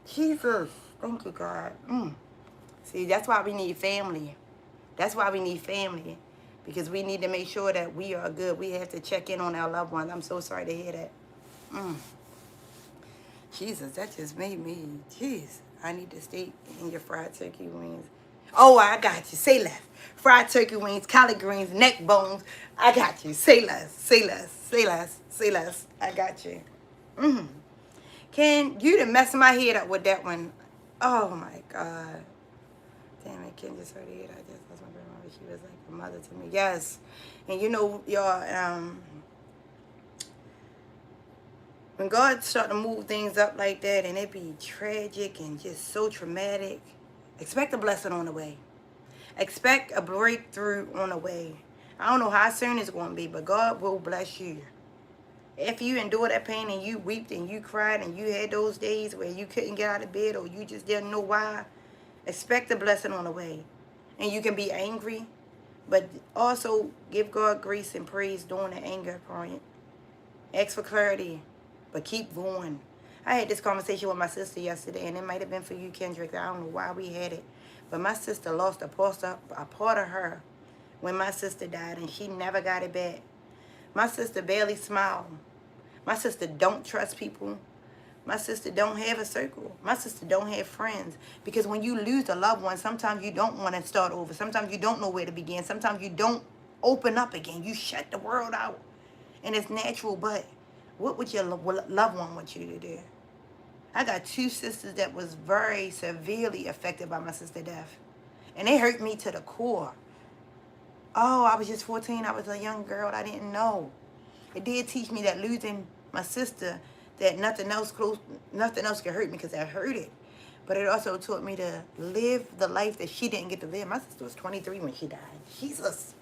Jesus. Thank you, God. See, that's why we need family. That's why we need family. Because we need to make sure that we are good. We have to check in on our loved ones. I'm so sorry to hear that. Jesus, that just made me. Jeez. I need to stay in your fried turkey wings. Oh, I got you. Say less. Fried turkey wings, collard greens, neck bones. I got you. Say less. Say less. Say less. Say less. I got you. Ken, you done messed my head up with that one. Oh, my God. Damn it, Ken just heard it. I just lost my grandmother. She was like a mother to me. Yes. And you know, y'all, when God start to move things up like that and it be tragic and just so traumatic, expect a blessing on the way. Expect a breakthrough on the way. I don't know how soon it's going to be, but God will bless you. If you endure that pain and you wept and you cried and you had those days where you couldn't get out of bed or you just didn't know why, expect a blessing on the way. And you can be angry, but also give God grace and praise during the anger point. Ask for clarity, but keep going. I had this conversation with my sister yesterday, and it might have been for you, Kendrick. I don't know why we had it. But my sister lost a part of her when my sister died, and she never got it back. My sister barely smiled. My sister don't trust people. My sister don't have a circle. My sister don't have friends. Because when you lose a loved one, sometimes you don't want to start over. Sometimes you don't know where to begin. Sometimes you don't open up again. You shut the world out. And it's natural, but what would your loved one want you to do? I got two sisters that was very severely affected by my sister's death. And they hurt me to the core. Oh, I was just 14. I was a young girl. I didn't know. It did teach me that losing my sister, that nothing else could hurt me because I hurt it. But it also taught me to live the life that she didn't get to live. My sister was 23 when she died. Jesus.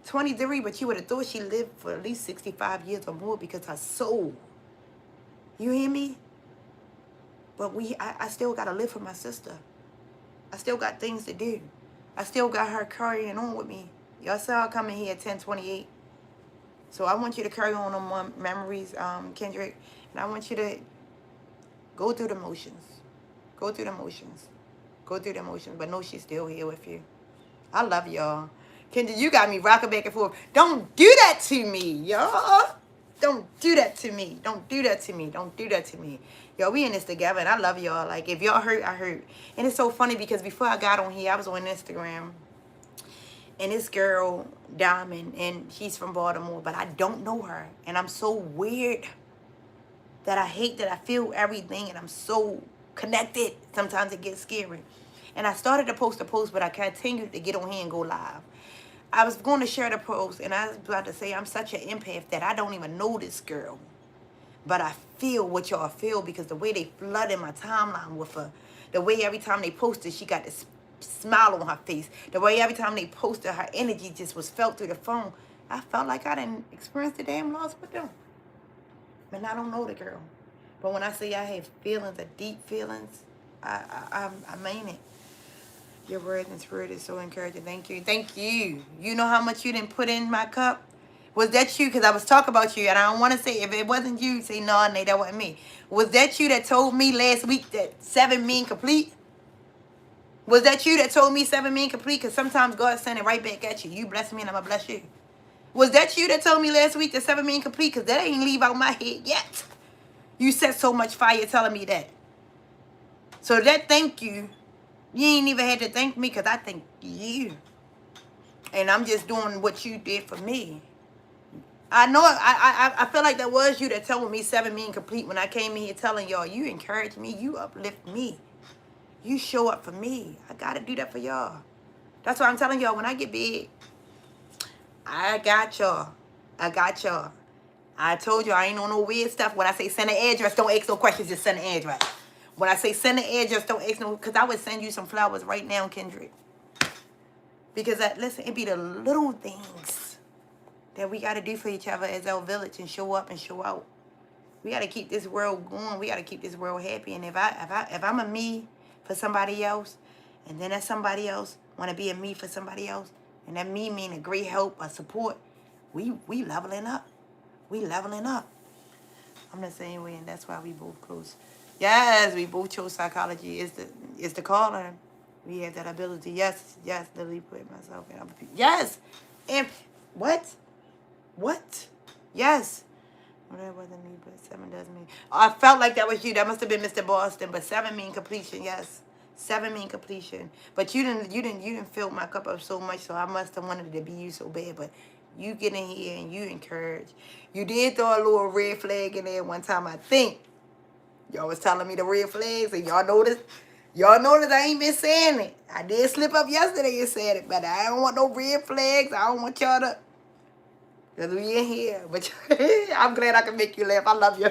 23, but you would have thought she lived for at least 65 years or more because her soul. You hear me? But I still got to live for my sister. I still got things to do. I still got her carrying on with me. Y'all saw her coming here at 10:28. So I want you to carry on more memories, Kendrick. And I want you to go through the motions. Go through the motions. Go through the motions. But know she's still here with you. I love y'all. Kendrick, you got me rocking back and forth. Don't do that to me, y'all. Don't do that to me. Don't do that to me. Don't do that to me. Yo, we in this together, and I love y'all. Like, if y'all hurt, I hurt. And it's so funny because before I got on here, I was on Instagram. And this girl, Diamond, and she's from Baltimore, but I don't know her. And I'm so weird that I hate that I feel everything, and I'm so connected. Sometimes it gets scary. And I started to post a post, but I continued to get on here and go live. I was going to share the post, and I was about to say I'm such an empath that I don't even know this girl. But I feel what y'all feel because the way they flooded my timeline with her, the way every time they posted, she got this smile on her face, the way every time they posted, her energy just was felt through the phone. I felt like I didn't experience the damn loss with them. And I don't know the girl. But when I say I have feelings, the deep feelings, I mean it. Your word and spirit is so encouraging. Thank you. Thank you. You know how much you didn't put in my cup? Was that you? Because I was talking about you, and I don't want to say, if it wasn't you, say, no, Nate, that wasn't me. Was that you that told me last week that 7 mean complete? Was that you that told me 7 mean complete? Because sometimes God send it right back at you. You bless me, and I'm going to bless you. Was that you that told me last week that 7 mean complete? Because that ain't leave out my head yet. You set so much fire telling me that. So that thank you. You ain't even had to thank me because I thank you. And I'm just doing what you did for me. I know, I feel like that was you that told me 7 mean complete when I came in here telling y'all, you encourage me, you uplift me. You show up for me. I got to do that for y'all. That's why I'm telling y'all, when I get big, I got y'all. I got y'all. I told you I ain't on no weird stuff. When I say send an address, don't ask no questions, just send an address. When I say send an address, don't ask no, because I would send you some flowers right now, Kendrick. Because, listen, it be the little things that we got to do for each other as our village and show up and show out. We got to keep this world going. We got to keep this world happy. And if I'm a me for somebody else, and then that somebody else want to be a me for somebody else, and that me mean a great help, a support, we leveling up. We leveling up. I'm the same way, and that's why we both close. Yes, we both chose psychology. It's the calling. We have that ability. Yes, literally put myself in other people. Yes. And what? Yes. Well, that wasn't me, but 7 does mean. I felt like that was you. That must have been Mr. Boston. But 7 mean completion. Yes, 7 mean completion. But you didn't fill my cup up so much, so I must have wanted it to be you so bad. But you get in here and you encourage. You did throw a little red flag in there one time, I think. Y'all was telling me the red flags, and y'all noticed. Y'all noticed I ain't been saying it. I did slip up yesterday and said it, but I don't want no red flags. I don't want y'all to. Because we in here. But I'm glad I can make you laugh. I love you.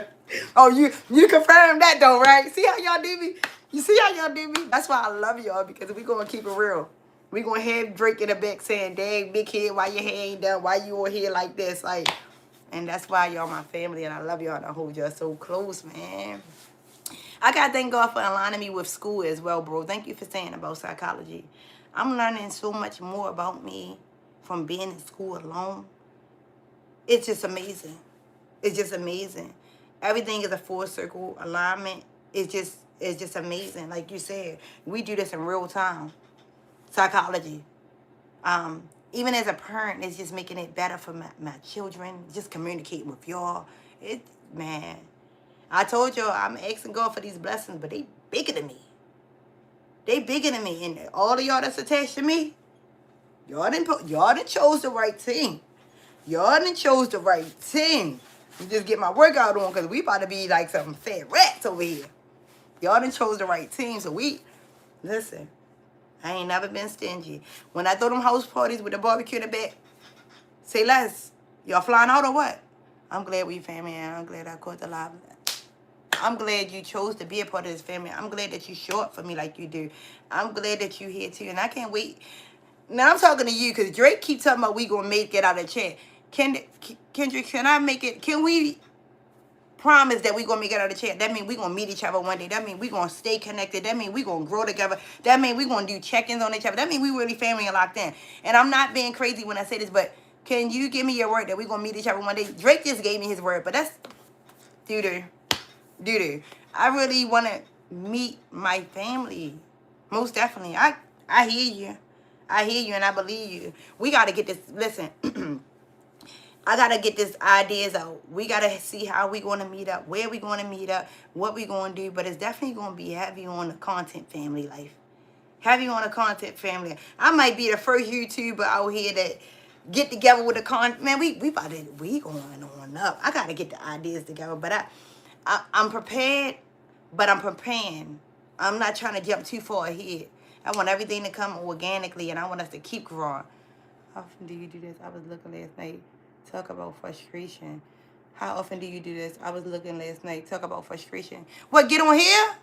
Oh, you confirmed that though, right? See how y'all do me? You see how y'all do me? That's why I love y'all, because we going to keep it real. We going to have Drake in the back saying, dang, big head, why your hair ain't done? Why you on here like this? Like, and that's why y'all my family, and I love y'all, and I hold y'all so close, man. I got to thank God for aligning me with school as well, bro. Thank you for saying about psychology. I'm learning so much more about me from being in school alone. It's just amazing. It's just amazing. Everything is a full circle alignment. It's just amazing. Like you said, we do this in real time. Psychology. Even as a parent, it's just making it better for my children. Just communicating with y'all. It man. I told y'all I'm asking God for these blessings, but they bigger than me. They bigger than me. And all of y'all that's attached to me, y'all done chose the right team. Y'all done chose the right team. You just get my workout on because we about to be like some fat rats over here. Y'all done chose the right team. So listen, I ain't never been stingy. When I throw them house parties with the barbecue in the back, say less. Y'all flying out or what? I'm glad we family and I'm glad I caught the live. I'm glad you chose to be a part of this family. I'm glad that you show up for me like you do. I'm glad that you here too. And I can't wait. Now I'm talking to you because Drake keeps talking about we gonna make it out of the chat. Kendrick, can I make it? Can we promise that we gonna make it out of the chat? That means we gonna meet each other one day. That means we gonna stay connected. That means we gonna grow together. That means we gonna do check-ins on each other. That means we really family and locked in. And I'm not being crazy when I say this, but can you give me your word that we gonna meet each other one day? Drake just gave me his word, but that's doo-doo. I really wanna meet my family. Most definitely. I hear you. I hear you and I believe you. We gotta get this. Listen, I gotta get this ideas out. We gotta see how we gonna meet up, where we gonna meet up, what we gonna do. But it's definitely gonna be heavy on the content family life. Heavy on the content family. I might be the first YouTuber out here that get together with the man. We going on up. I gotta get the ideas together. But I'm prepared, but I'm preparing. I'm not trying to jump too far ahead. I want everything to come organically, and I want us to keep growing. How often do you do this? I was looking last night. Talk about frustration. How often do you do this? I was looking last night. Talk about frustration. What, get on here?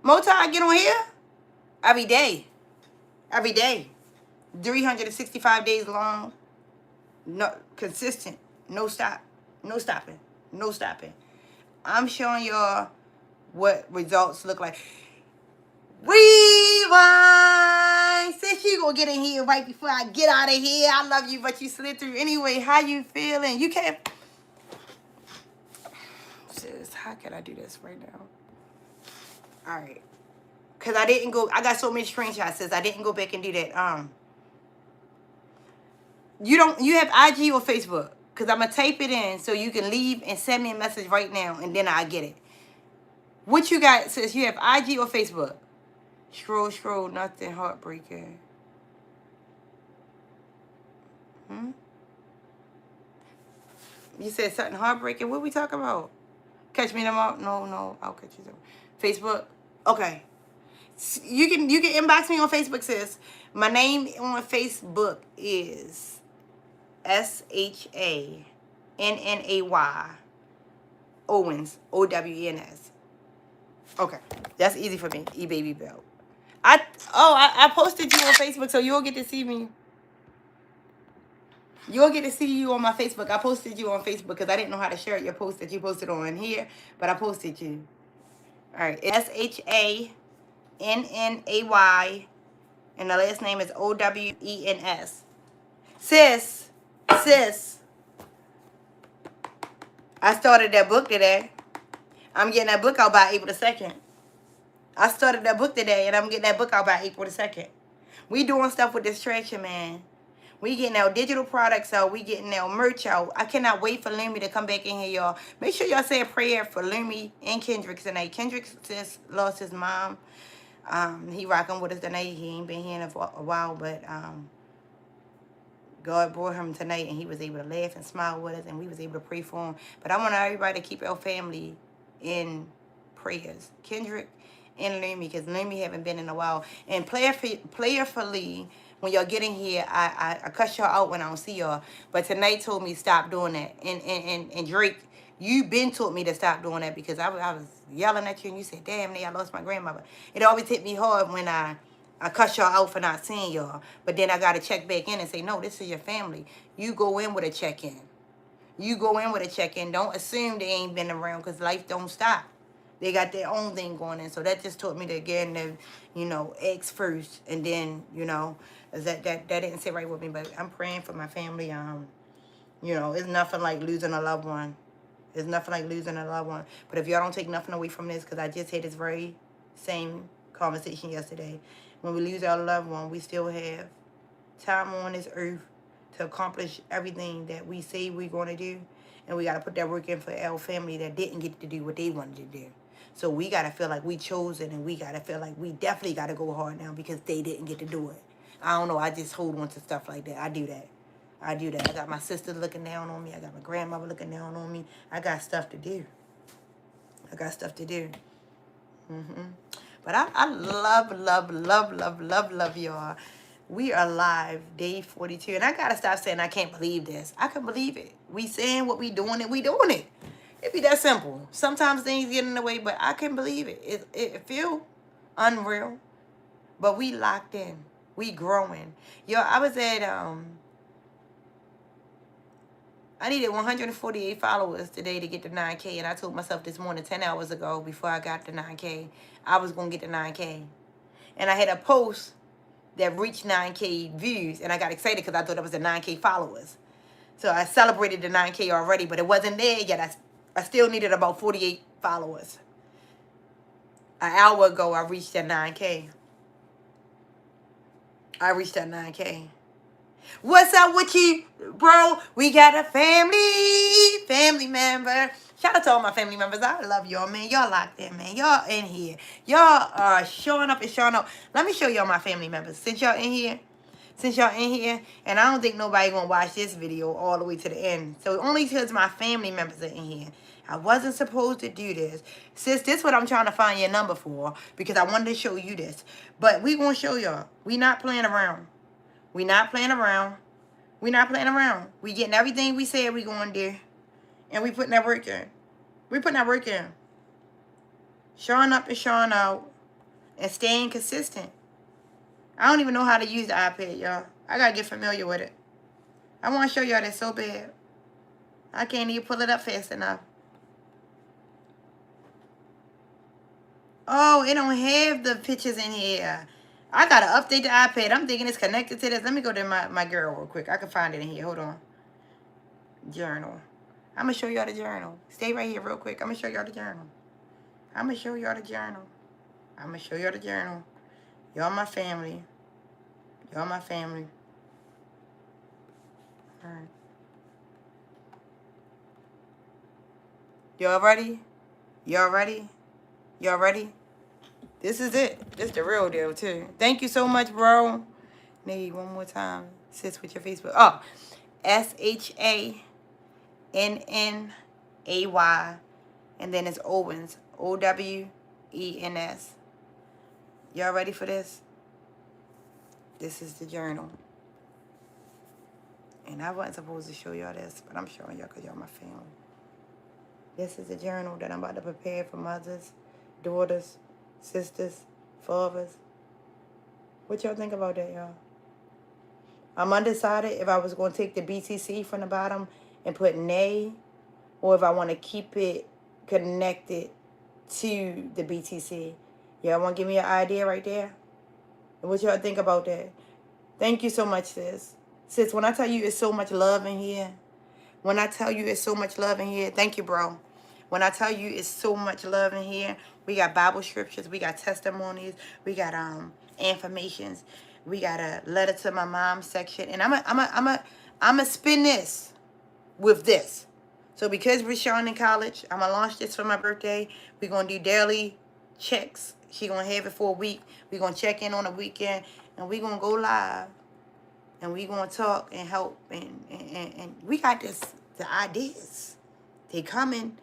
Moti, get on here? Every day. Every day. 365 days long. No, consistent. No stop. No stopping. No stopping. I'm showing y'all what results look like. Rewind. Since you gonna get in here right before I get out of here. I love you, but you slid through anyway. How you feeling? You can't. Sis, how can I do this right now? All right. Because I didn't go. I got so many screenshots, sis. I didn't go back and do that. You have IG or Facebook? Because I'm going to type it in so you can leave and send me a message right now, and then I get it. What you got, sis? You have IG or Facebook? Scroll, nothing heartbreaking. You said something heartbreaking. What we talking about? Catch me tomorrow? No, I'll catch you tomorrow. Facebook? Okay. You can inbox me on Facebook, sis. My name on Facebook is SHANNAY Owens, OWENS. Okay, that's easy for me. E-Baby Bell. I posted you on Facebook, so you'll get to see me. You'll get to see you on my Facebook. I posted you on Facebook because I didn't know how to share your post that you posted on here, but I posted you. All right, SHANNAY, and the last name is OWENS. Sis, I started that book today. I'm getting that book out by April the 2nd. I started that book today, and I'm getting that book out by April the 2nd. We doing stuff with distraction, man. We getting our digital products out. We getting our merch out. I cannot wait for Lumi to come back in here, y'all. Make sure y'all say a prayer for Lumi and Kendrick tonight. Kendrick just lost his mom. He rocking with us tonight. He ain't been here in a while, but God brought him tonight, and he was able to laugh and smile with us, and we was able to pray for him. But I want everybody to keep our family in prayers. Kendrick and Lumi, because Lumi haven't been in a while. And prayerfully, when y'all get in here, I cuss y'all out when I don't see y'all. But tonight told me stop doing that. And Drake, you been told me to stop doing that because I was yelling at you, and you said, damn, I lost my grandmother. It always hit me hard when I cuss y'all out for not seeing y'all. But then I got to check back in and say, no, this is your family. You go in with a check-in. You go in with a check-in. Don't assume they ain't been around because life don't stop. They got their own thing going in. So that just taught me to again to, ask first. And then, that didn't sit right with me. But I'm praying for my family. It's nothing like losing a loved one. There's nothing like losing a loved one. But if y'all don't take nothing away from this, because I just had this very same conversation yesterday. When we lose our loved one, we still have time on this earth to accomplish everything that we say we're going to do. And we got to put that work in for our family that didn't get to do what they wanted to do. So we got to feel like we chosen, and we got to feel like we definitely got to go hard now because they didn't get to do it. I don't know. I just hold on to stuff like that. I do that. I do that. I got my sister looking down on me. I got my grandmother looking down on me. I got stuff to do. I got stuff to do. But I love y'all. We are live, day 42. And I got to stop saying I can't believe this. I can believe it. We saying what we doing, and we doing it. It be that simple. Sometimes things get in the way, but I can believe it. It feel unreal. But we locked in. We growing. Yo, I was at, I needed 148 followers today to get to 9K. And I told myself this morning, 10 hours ago, before I got to 9K, I was going to get to 9K. And I had a post that reached 9K views. And I got excited because I thought it was the 9K followers. So I celebrated the 9K already, but it wasn't there yet. I still needed about 48 followers. An hour ago, I reached that 9K. I reached that 9K. What's up with you, bro? We got a family member. Shout out to all my family members. I love y'all, man. Y'all locked in, man. Y'all in here. Y'all are showing up and showing up. Let me show y'all my family members. Since y'all in here, and I don't think nobody gonna watch this video all the way to the end. So only because my family members are in here. I wasn't supposed to do this. Sis, this is what I'm trying to find your number for, because I wanted to show you this. But we gonna show y'all. We not playing around. We not playing around. We not playing around. We getting everything we said we gonna do. And we putting that work in. We putting that work in. Showing up and showing out. And staying consistent. I don't even know how to use the iPad, y'all. I gotta get familiar with it. I want to show y'all this so bad. I can't even pull it up fast enough. Oh, it don't have the pictures in here. I gotta update the iPad. I'm thinking it's connected to this. Let me go to my girl real quick. I can find it in here. Hold on. Journal. I'm gonna show y'all the journal. Stay right here real quick. I'm gonna show y'all the journal. I'm gonna show y'all the journal. I'm gonna show y'all the journal. Y'all my family. Y'all my family. All right. Y'all ready? Y'all ready? Y'all ready? This is it. This is the real deal, too. Thank you so much, bro. Need one more time. Sis with your Facebook. Oh, SHANNAY. And then it's Owens. OWENS. Y'all ready for this? This is the journal. And I wasn't supposed to show y'all this, but I'm showing y'all because y'all my family. This is the journal that I'm about to prepare for mothers, daughters, sisters, fathers. What y'all think about that, y'all? I'm undecided if I was going to take the BTC from the bottom and put nay, or if I want to keep it connected to the BTC. Y'all want to give me an idea right there? And what y'all think about that? Thank you so much, sis. Sis, when I tell you it's so much love in here, when I tell you it's so much love in here, thank you, bro. When I tell you it's so much love in here, we got Bible scriptures, we got testimonies, we got affirmations, we got a letter to my mom section, and I'm a spin this with this. So because Rashawn in college, I'm gonna launch this for my birthday. We're gonna do daily checks. She gonna have it for a week. We're gonna check in on the weekend, and we're gonna go live, and we're gonna talk and help, and we got the ideas. They coming.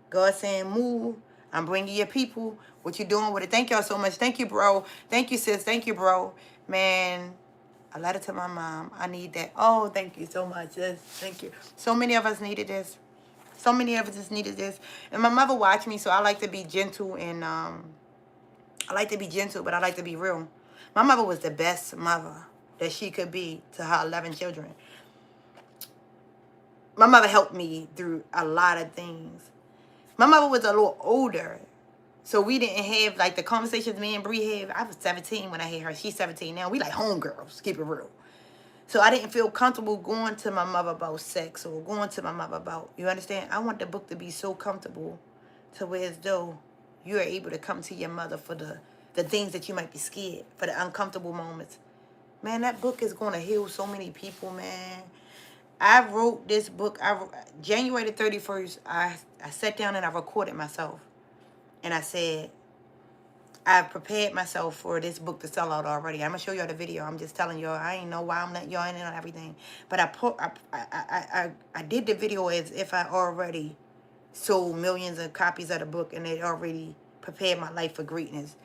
God saying move. I'm bringing your people. What you doing with it? Thank y'all so much. Thank you, bro. Thank you, sis. Thank you, bro. Man, a letter to my mom. I need that. Oh, thank you so much, sis. Thank you. So many of us needed this. So many of us needed this. And my mother watched me, so I like to be gentle, and I like to be gentle, but I like to be real. My mother was the best mother that she could be to her 11 children. My mother helped me through a lot of things. My mother was a little older, so we didn't have like the conversations me and Bree had. I was 17 when I had her. She's 17 now. We like homegirls, keep it real. So I didn't feel comfortable going to my mother about sex or going to my mother about, you understand? I want the book to be so comfortable to where as though you are able to come to your mother for the things that you might be scared, for the uncomfortable moments. Man, that book is going to heal so many people, man. I wrote this book, January the 31st, I sat down and I recorded myself. And I said, I've prepared myself for this book to sell out already. I'm going to show y'all the video. I'm just telling y'all, I ain't know why I'm not y'all in on everything. But I did the video as if I already sold millions of copies of the book and it already prepared my life for greatness.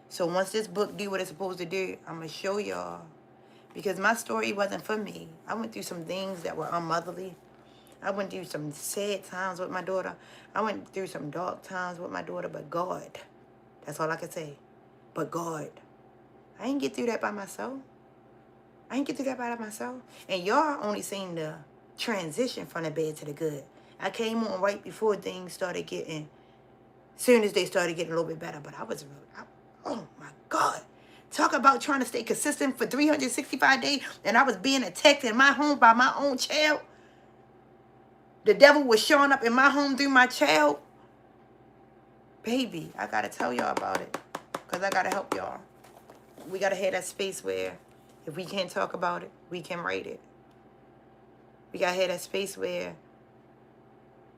So once this book do what it's supposed to do, I'm going to show y'all. Because my story wasn't for me. I went through some things that were unmotherly. I went through some sad times with my daughter. I went through some dark times with my daughter, but God. That's all I can say. But God. I ain't get through that by myself. I ain't get through that by myself. And y'all only seen the transition from the bad to the good. I came on right before things started getting, soon as they started getting a little bit better. But I was, oh my God. Talk about trying to stay consistent for 365 days. And I was being attacked in my home by my own child. The devil was showing up in my home through my child. Baby, I got to tell y'all about it. Because I got to help y'all. We got to have that space where if we can't talk about it, we can write it. We got to have that space where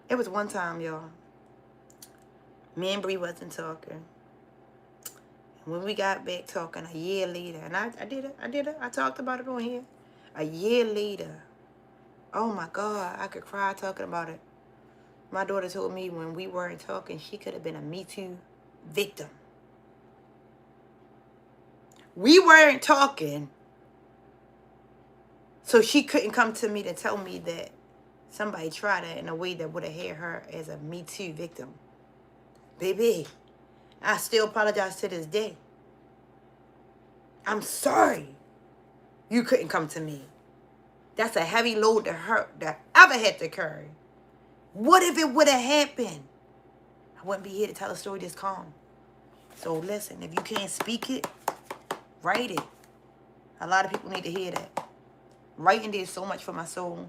it was one time, y'all. Me and Bree wasn't talking. And when we got back talking a year later, and I did it. I talked about it on here. A year later, oh my God, I could cry talking about it. My daughter told me when we weren't talking, she could have been a Me Too victim. We weren't talking, so she couldn't come to me to tell me that somebody tried her in a way that would have had her as a Me Too victim. Baby, I still apologize to this day. I'm sorry you couldn't come to me. That's a heavy load to her that I ever had to carry. What if it would have happened? I wouldn't be here to tell a story this calm. So listen, if you can't speak it, write it. A lot of people need to hear that. Writing did so much for my soul.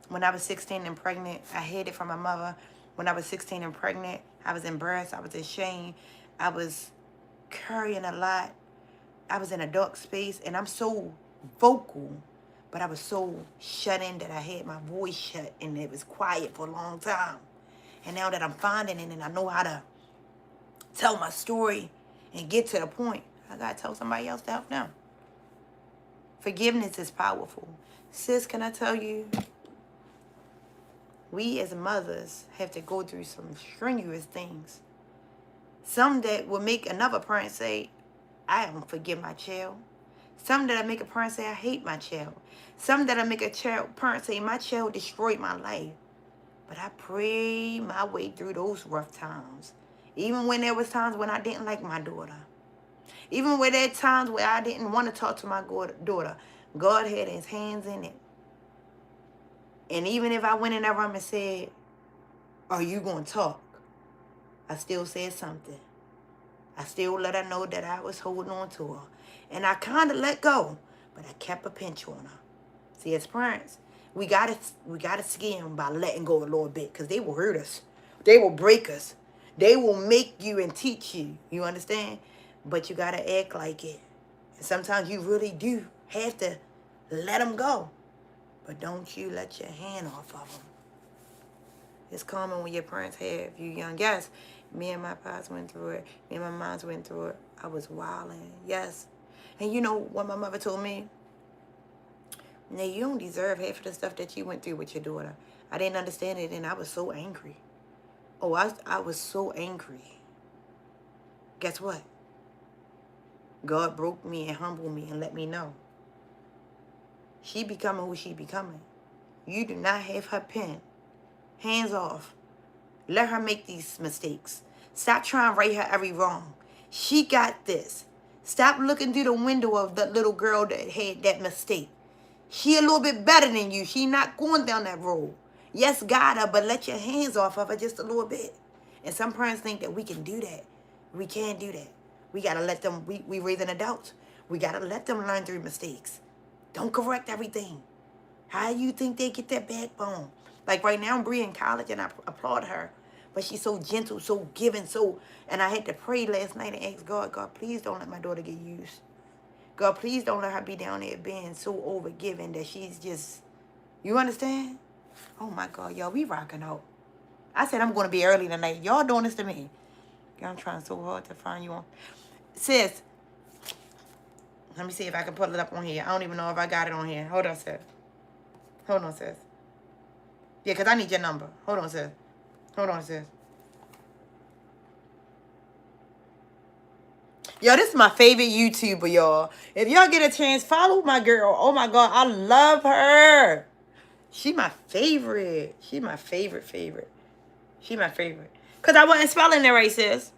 When I was 16 and pregnant, I hid it from my mother. When I was 16 and pregnant, I was embarrassed. I was ashamed. I was carrying a lot. I was in a dark space, and I'm so vocal, but I was so shut in that I had my voice shut, and it was quiet for a long time. And now that I'm finding it and I know how to tell my story and get to the point, I got to tell somebody else to help them. Forgiveness is powerful. Sis, can I tell you, we as mothers have to go through some strenuous things. Some that will make another parent say, I don't forgive my child. Some that I make a parent say, I hate my child. Some that I make a parent say, my child destroyed my life. But I prayed my way through those rough times. Even when there was times when I didn't like my daughter. Even when there were times where I didn't want to talk to my daughter. God had his hands in it. And even if I went in that room and said, are you going to talk? I still said something. I still let her know that I was holding on to her. And I kind of let go, but I kept a pinch on her. See, as parents, we gotta scare them by letting go a little bit, because they will hurt us. They will break us. They will make you and teach you. You understand? But you got to act like it. And sometimes you really do have to let them go. But don't you let your hand off of them. It's common when your parents have you young. Yes, me and my pops went through it. Me and my moms went through it. I was wilding. Yes. And you know what my mother told me? Now, you don't deserve half of the stuff that you went through with your daughter. I didn't understand it, and I was so angry. Oh, I was so angry. Guess what? God broke me and humbled me and let me know. She becoming who she becoming. You do not have her pen. Hands off. Let her make these mistakes. Stop trying to right her every wrong. She got this. Stop looking through the window of that little girl that had that mistake. She a little bit better than you. She not going down that road. Yes, got her, but let your hands off of her just a little bit. And some parents think that we can do that. We can't do that. We got to let them, we raising adults. We got to let them learn through mistakes. Don't correct everything. How you think they get that backbone? Like right now, Bree in college, and I applaud her. But she's so gentle, so giving, so... And I had to pray last night and ask God, God, please don't let my daughter get used. God, please don't let her be down there being so overgiving that she's just... You understand? Oh, my God, y'all, we rocking out. I said I'm going to be early tonight. Y'all doing this to me. Girl, I'm trying so hard to find you on. Sis, let me see if I can pull it up on here. I don't even know if I got it on here. Hold on, sis. Hold on, sis. Yeah, because I need your number. Hold on, sis. Hold on, sis. Yo, this is my favorite YouTuber, y'all. If y'all get a chance, follow my girl. Oh, my God. I love her. She my favorite. She my favorite. She my favorite. Because I wasn't spelling it right, sis.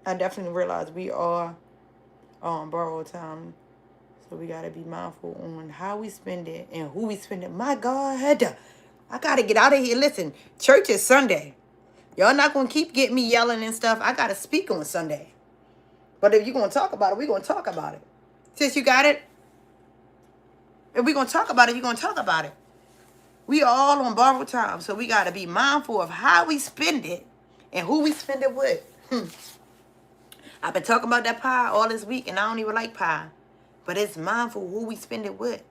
I definitely realize we are on borrowed time. So we got to be mindful on how we spend it and who we spend it. My God, I got to get out of here. Listen, church is Sunday. Y'all not going to keep getting me yelling and stuff. I got to speak on Sunday. But if you're going to talk about it, we're going to talk about it. Sis, you got it? If we're going to talk about it, you're going to talk about it. We are all on borrowed time. So we got to be mindful of how we spend it and who we spend it with. I've been talking about that pie all this week, and I don't even like pie. But it's mindful who we spend it with.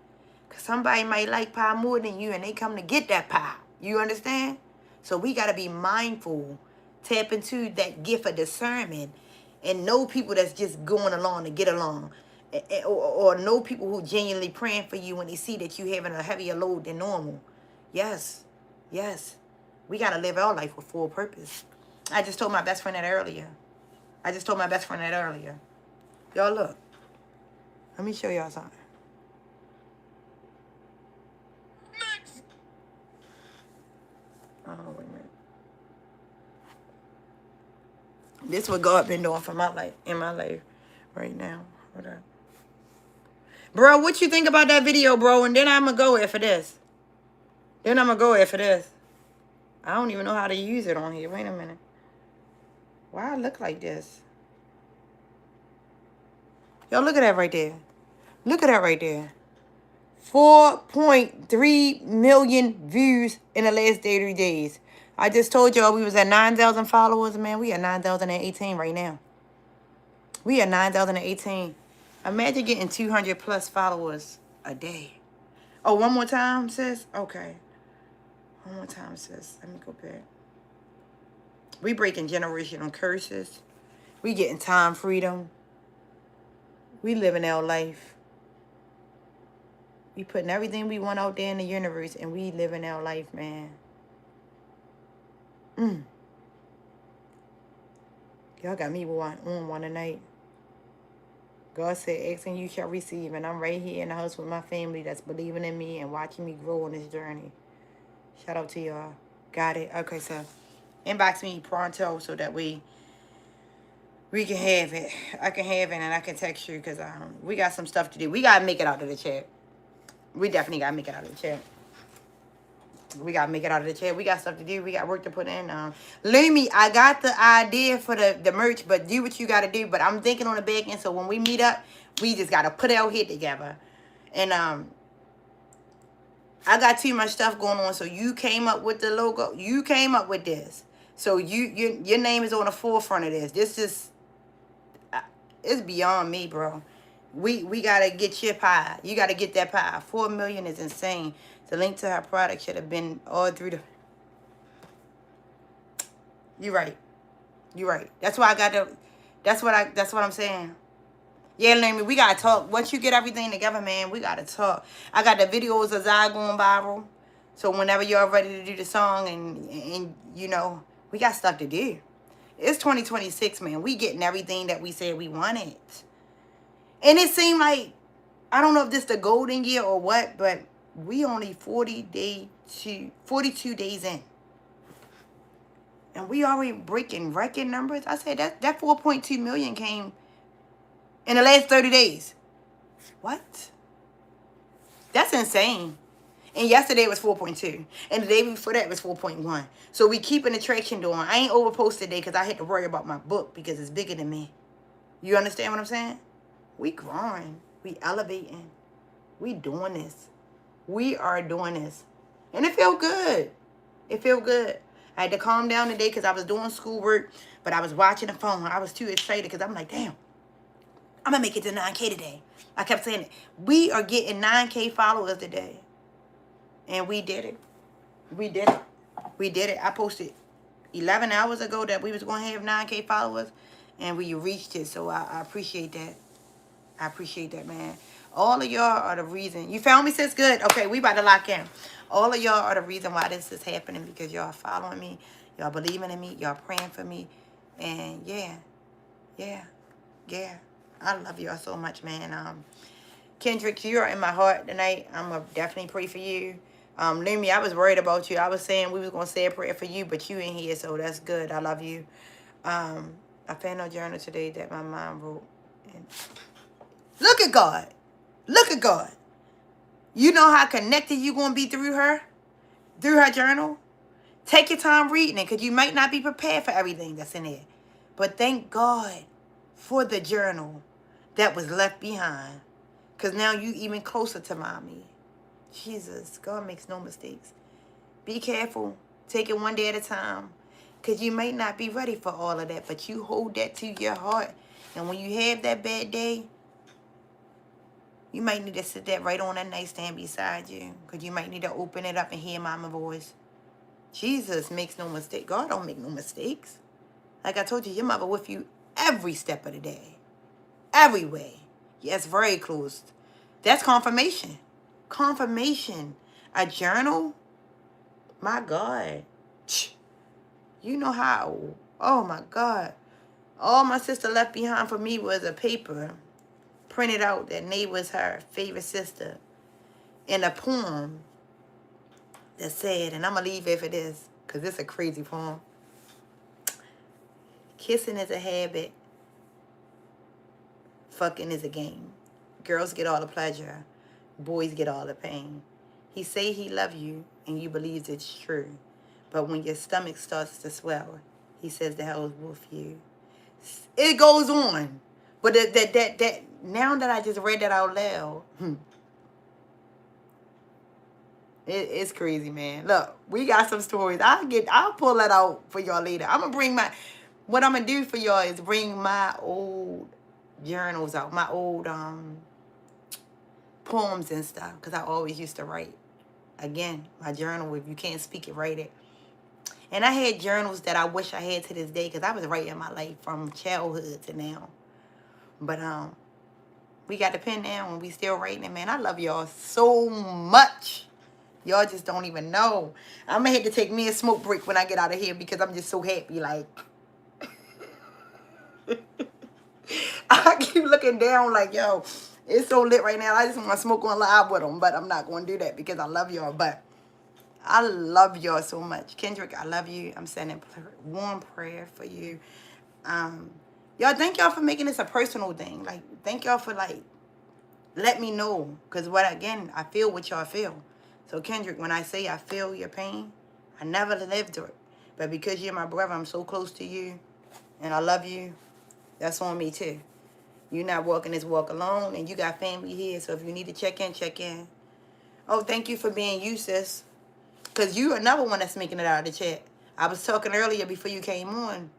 Because somebody might like pie more than you, and they come to get that pie. You understand? So we got to be mindful. Tap into that gift of discernment. And know people that's just going along to get along. Or know people who genuinely praying for you when they see that you having a heavier load than normal. Yes. Yes. We got to live our life with full purpose. I just told my best friend that earlier. Y'all look. Let me show y'all something. Next. Oh, wait a minute. This is what God been doing for my life, in my life right now. Hold on. Bro, what you think about that video, bro? And then I'm going to go after this. I don't even know how to use it on here. Wait a minute. Why I look like this? Yo, look at that right there. 4.3 million views in the last 30 days. I just told y'all we was at 9,000 followers, man. We at 9,018 right now. We at 9,018. Imagine getting 200 plus followers a day. Oh, one more time, sis? Okay. One more time, sis. Let me go back. We breaking generational curses. We getting time freedom. We living our life. We putting everything we want out there in the universe, and we living our life, man. Y'all got me on one tonight. God said, asking you shall receive, and I'm right here in the house with my family that's believing in me and watching me grow on this journey. Shout out to y'all. Got it? Okay, so inbox me pronto so that we can have it. I can have it, and I can text you because we got some stuff to do. We got to make it out of the chat. We definitely got to make it out of the chat. We got stuff to do. We got work to put in. Lumi, I got the idea for the merch, but do what you got to do. But I'm thinking on the back end, so when we meet up, we just got to put our head together. And I got too much stuff going on, so you came up with the logo. You came up with this. So your name is on the forefront of this. This is, it's beyond me, bro. We got to get your pie. You got to get that pie. 4 million is insane. The link to her product should have been all through the... You're right. That's why I got to... That's what I'm saying. Yeah, Lamy, we got to talk. Once you get everything together, man, we got to talk. I got the videos of Zai going viral. So whenever you're ready to do the song and you know, we got stuff to do. It's 2026, man. We getting everything that we said we wanted. And it seemed like, I don't know if this is the golden year or what, but we only 42 days in. And we already breaking record numbers. I said that 4.2 million came in the last 30 days. What? That's insane. And yesterday it was 4.2. And the day before that was 4.1. So we keeping the traction going. I ain't overpost today because I had to worry about my book because it's bigger than me. You understand what I'm saying? We growing. We elevating. We doing this. We are doing this. And it feel good. It feel good. I had to calm down today because I was doing schoolwork, but I was watching the phone. I was too excited because I'm like, damn, I'm going to make it to 9K today. I kept saying it. We are getting 9K followers today. And we did it. We did it. We did it. I posted 11 hours ago that we was going to have 9K followers, and we reached it. So I appreciate that. I appreciate that, man. All of y'all are the reason. You found me, sis? Good. Okay, we about to lock in. All of y'all are the reason why this is happening because y'all following me. Y'all believing in me. Y'all praying for me. And yeah. I love y'all so much, man. Kendrick, you are in my heart tonight. I'm going to definitely pray for you. Lumi, I was worried about you. I was saying we was going to say a prayer for you, but you ain't here, so that's good. I love you. I found a journal today that my mom wrote. And look at God. Look at God. You know how connected you going to be through her journal? Take your time reading it because you might not be prepared for everything that's in there. But thank God for the journal that was left behind because now you even closer to mommy. Jesus, God makes no mistakes. Be careful. Take it one day at a time because you might not be ready for all of that, but you hold that to your heart. And when you have that bad day, you might need to sit that right on that nightstand beside you because you might need to open it up and hear mama's voice. Jesus makes no mistake. God don't make no mistakes. Like I told you, your mother with you every step of the day. Every way. Yes, very close. That's confirmation. Confirmation. A journal? My God. You know how. Oh, my God. All my sister left behind for me was a paper printed out that Nate was her favorite sister in a poem that said, and I'm going to leave it for this because it's a crazy poem. Kissing is a habit. Fucking is a game. Girls get all the pleasure. Boys get all the pain. He say he love you and you believe it's true. But when your stomach starts to swell, he says the hell is with you. It goes on. But that now that I just read that out loud, it's crazy, man. Look, we got some stories. I'll pull that out for y'all later. What I'm gonna do for y'all is bring my old journals out, my old poems and stuff, because I always used to write. Again, my journal, if you can't speak it, write it. And I had journals that I wish I had to this day, because I was writing my life from childhood to now. But we got the pen now and we still writing it, man. I love y'all so much. Y'all just don't even know. I'm gonna have to take me a smoke break when I get out of here because I'm just so happy. Like, I keep looking down like, yo, it's so lit right now. I just want to smoke on live with them, but I'm not going to do that because I love y'all. But I love y'all so much. Kendrick, I love you. I'm sending warm prayer for you. Y'all, thank y'all for making this a personal thing. Like, thank y'all for, like, let me know. Because, again, I feel what y'all feel. So, Kendrick, when I say I feel your pain, I never lived through it. But because you're my brother, I'm so close to you, and I love you, that's on me, too. You're not walking this walk alone, and you got family here, so if you need to check in, check in. Oh, thank you for being you, sis. Because you are another one that's making it out of the chat. I was talking earlier before you came on.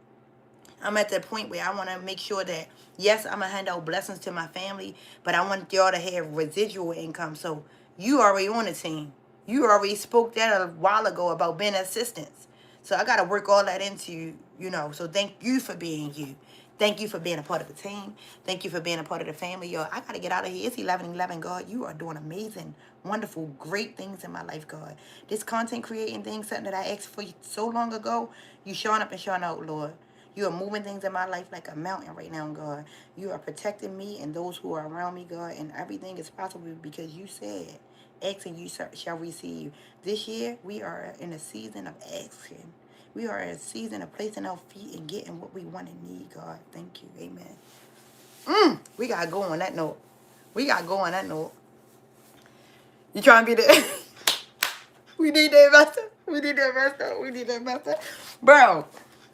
I'm at that point where I want to make sure that, yes, I'm going to hand out blessings to my family, but I want y'all to have residual income. So you already on the team. You already spoke that a while ago about being assistants. So I got to work all that into, so thank you for being you. Thank you for being a part of the team. Thank you for being a part of the family. Y'all, I got to get out of here. It's 11:11, God. You are doing amazing, wonderful, great things in my life, God. This content creating thing, something that I asked for so long ago, you showing up and showing out, Lord. You are moving things in my life like a mountain right now, God. You are protecting me and those who are around me, God, and everything is possible because you said, ask and you shall receive. This year, we are in a season of asking. We are in a season of placing our feet and getting what we want and need, God. Thank you. Amen. We got to go on that note. You trying to be the... We need the investor. We need the investor. We need the investor. Bro,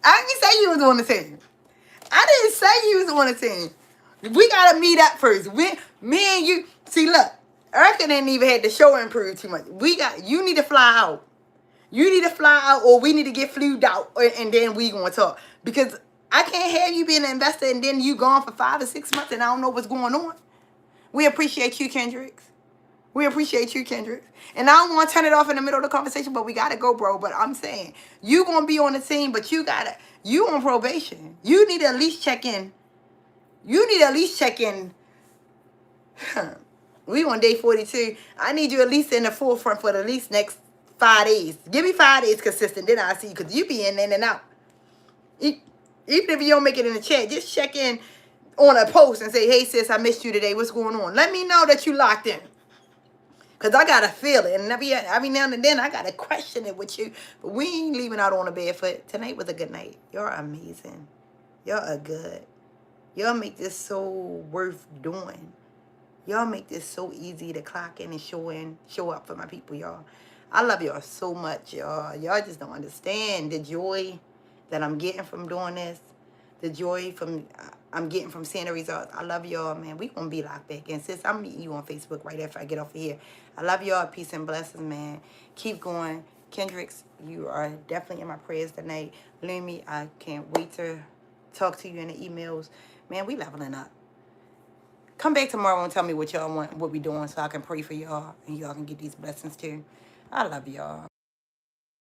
I didn't say you was on the team. I didn't say you was on the team. We gotta meet up first. Me and you. See, look, Erica didn't even have the show improve too much. You need to fly out. You need to fly out, or we need to get flued out, and then we gonna talk. Because I can't have you being an investor and then you gone for 5 or 6 months and I don't know what's going on. We appreciate you, Kendricks. We appreciate you, Kendricks. And I don't want to turn it off in the middle of the conversation, but we gotta go, bro. But I'm saying you gonna be on the team, but you on probation. You need to at least check in. You need to at least check in. We on day 42. I need you at least in the forefront for the least next 5 days. Give me 5 days consistent, then I'll see you. Because you be in and out. Even if you don't make it in the chat, just check in on a post and say, hey, sis, I missed you today. What's going on? Let me know that you locked in. Because I got to feel it. And every now and then, I got to question it with you. But we ain't leaving out on a bad foot. Tonight was a good night. You're amazing. Y'all are good. Y'all make this so worth doing. Y'all make this so easy to clock in and show up for my people, y'all. I love y'all so much, y'all. Y'all just don't understand the joy that I'm getting from doing this. The joy I'm getting from seeing the results. I love y'all, man. We gonna be locked back in. Sis, I'm meeting you on Facebook right after I get off of here. I love y'all. Peace and blessings, man. Keep going. Kendricks, you are definitely in my prayers tonight. Lumi, I can't wait to talk to you in the emails. Man, we leveling up. Come back tomorrow and tell me what y'all want, what we doing, so I can pray for y'all and y'all can get these blessings too. I love y'all.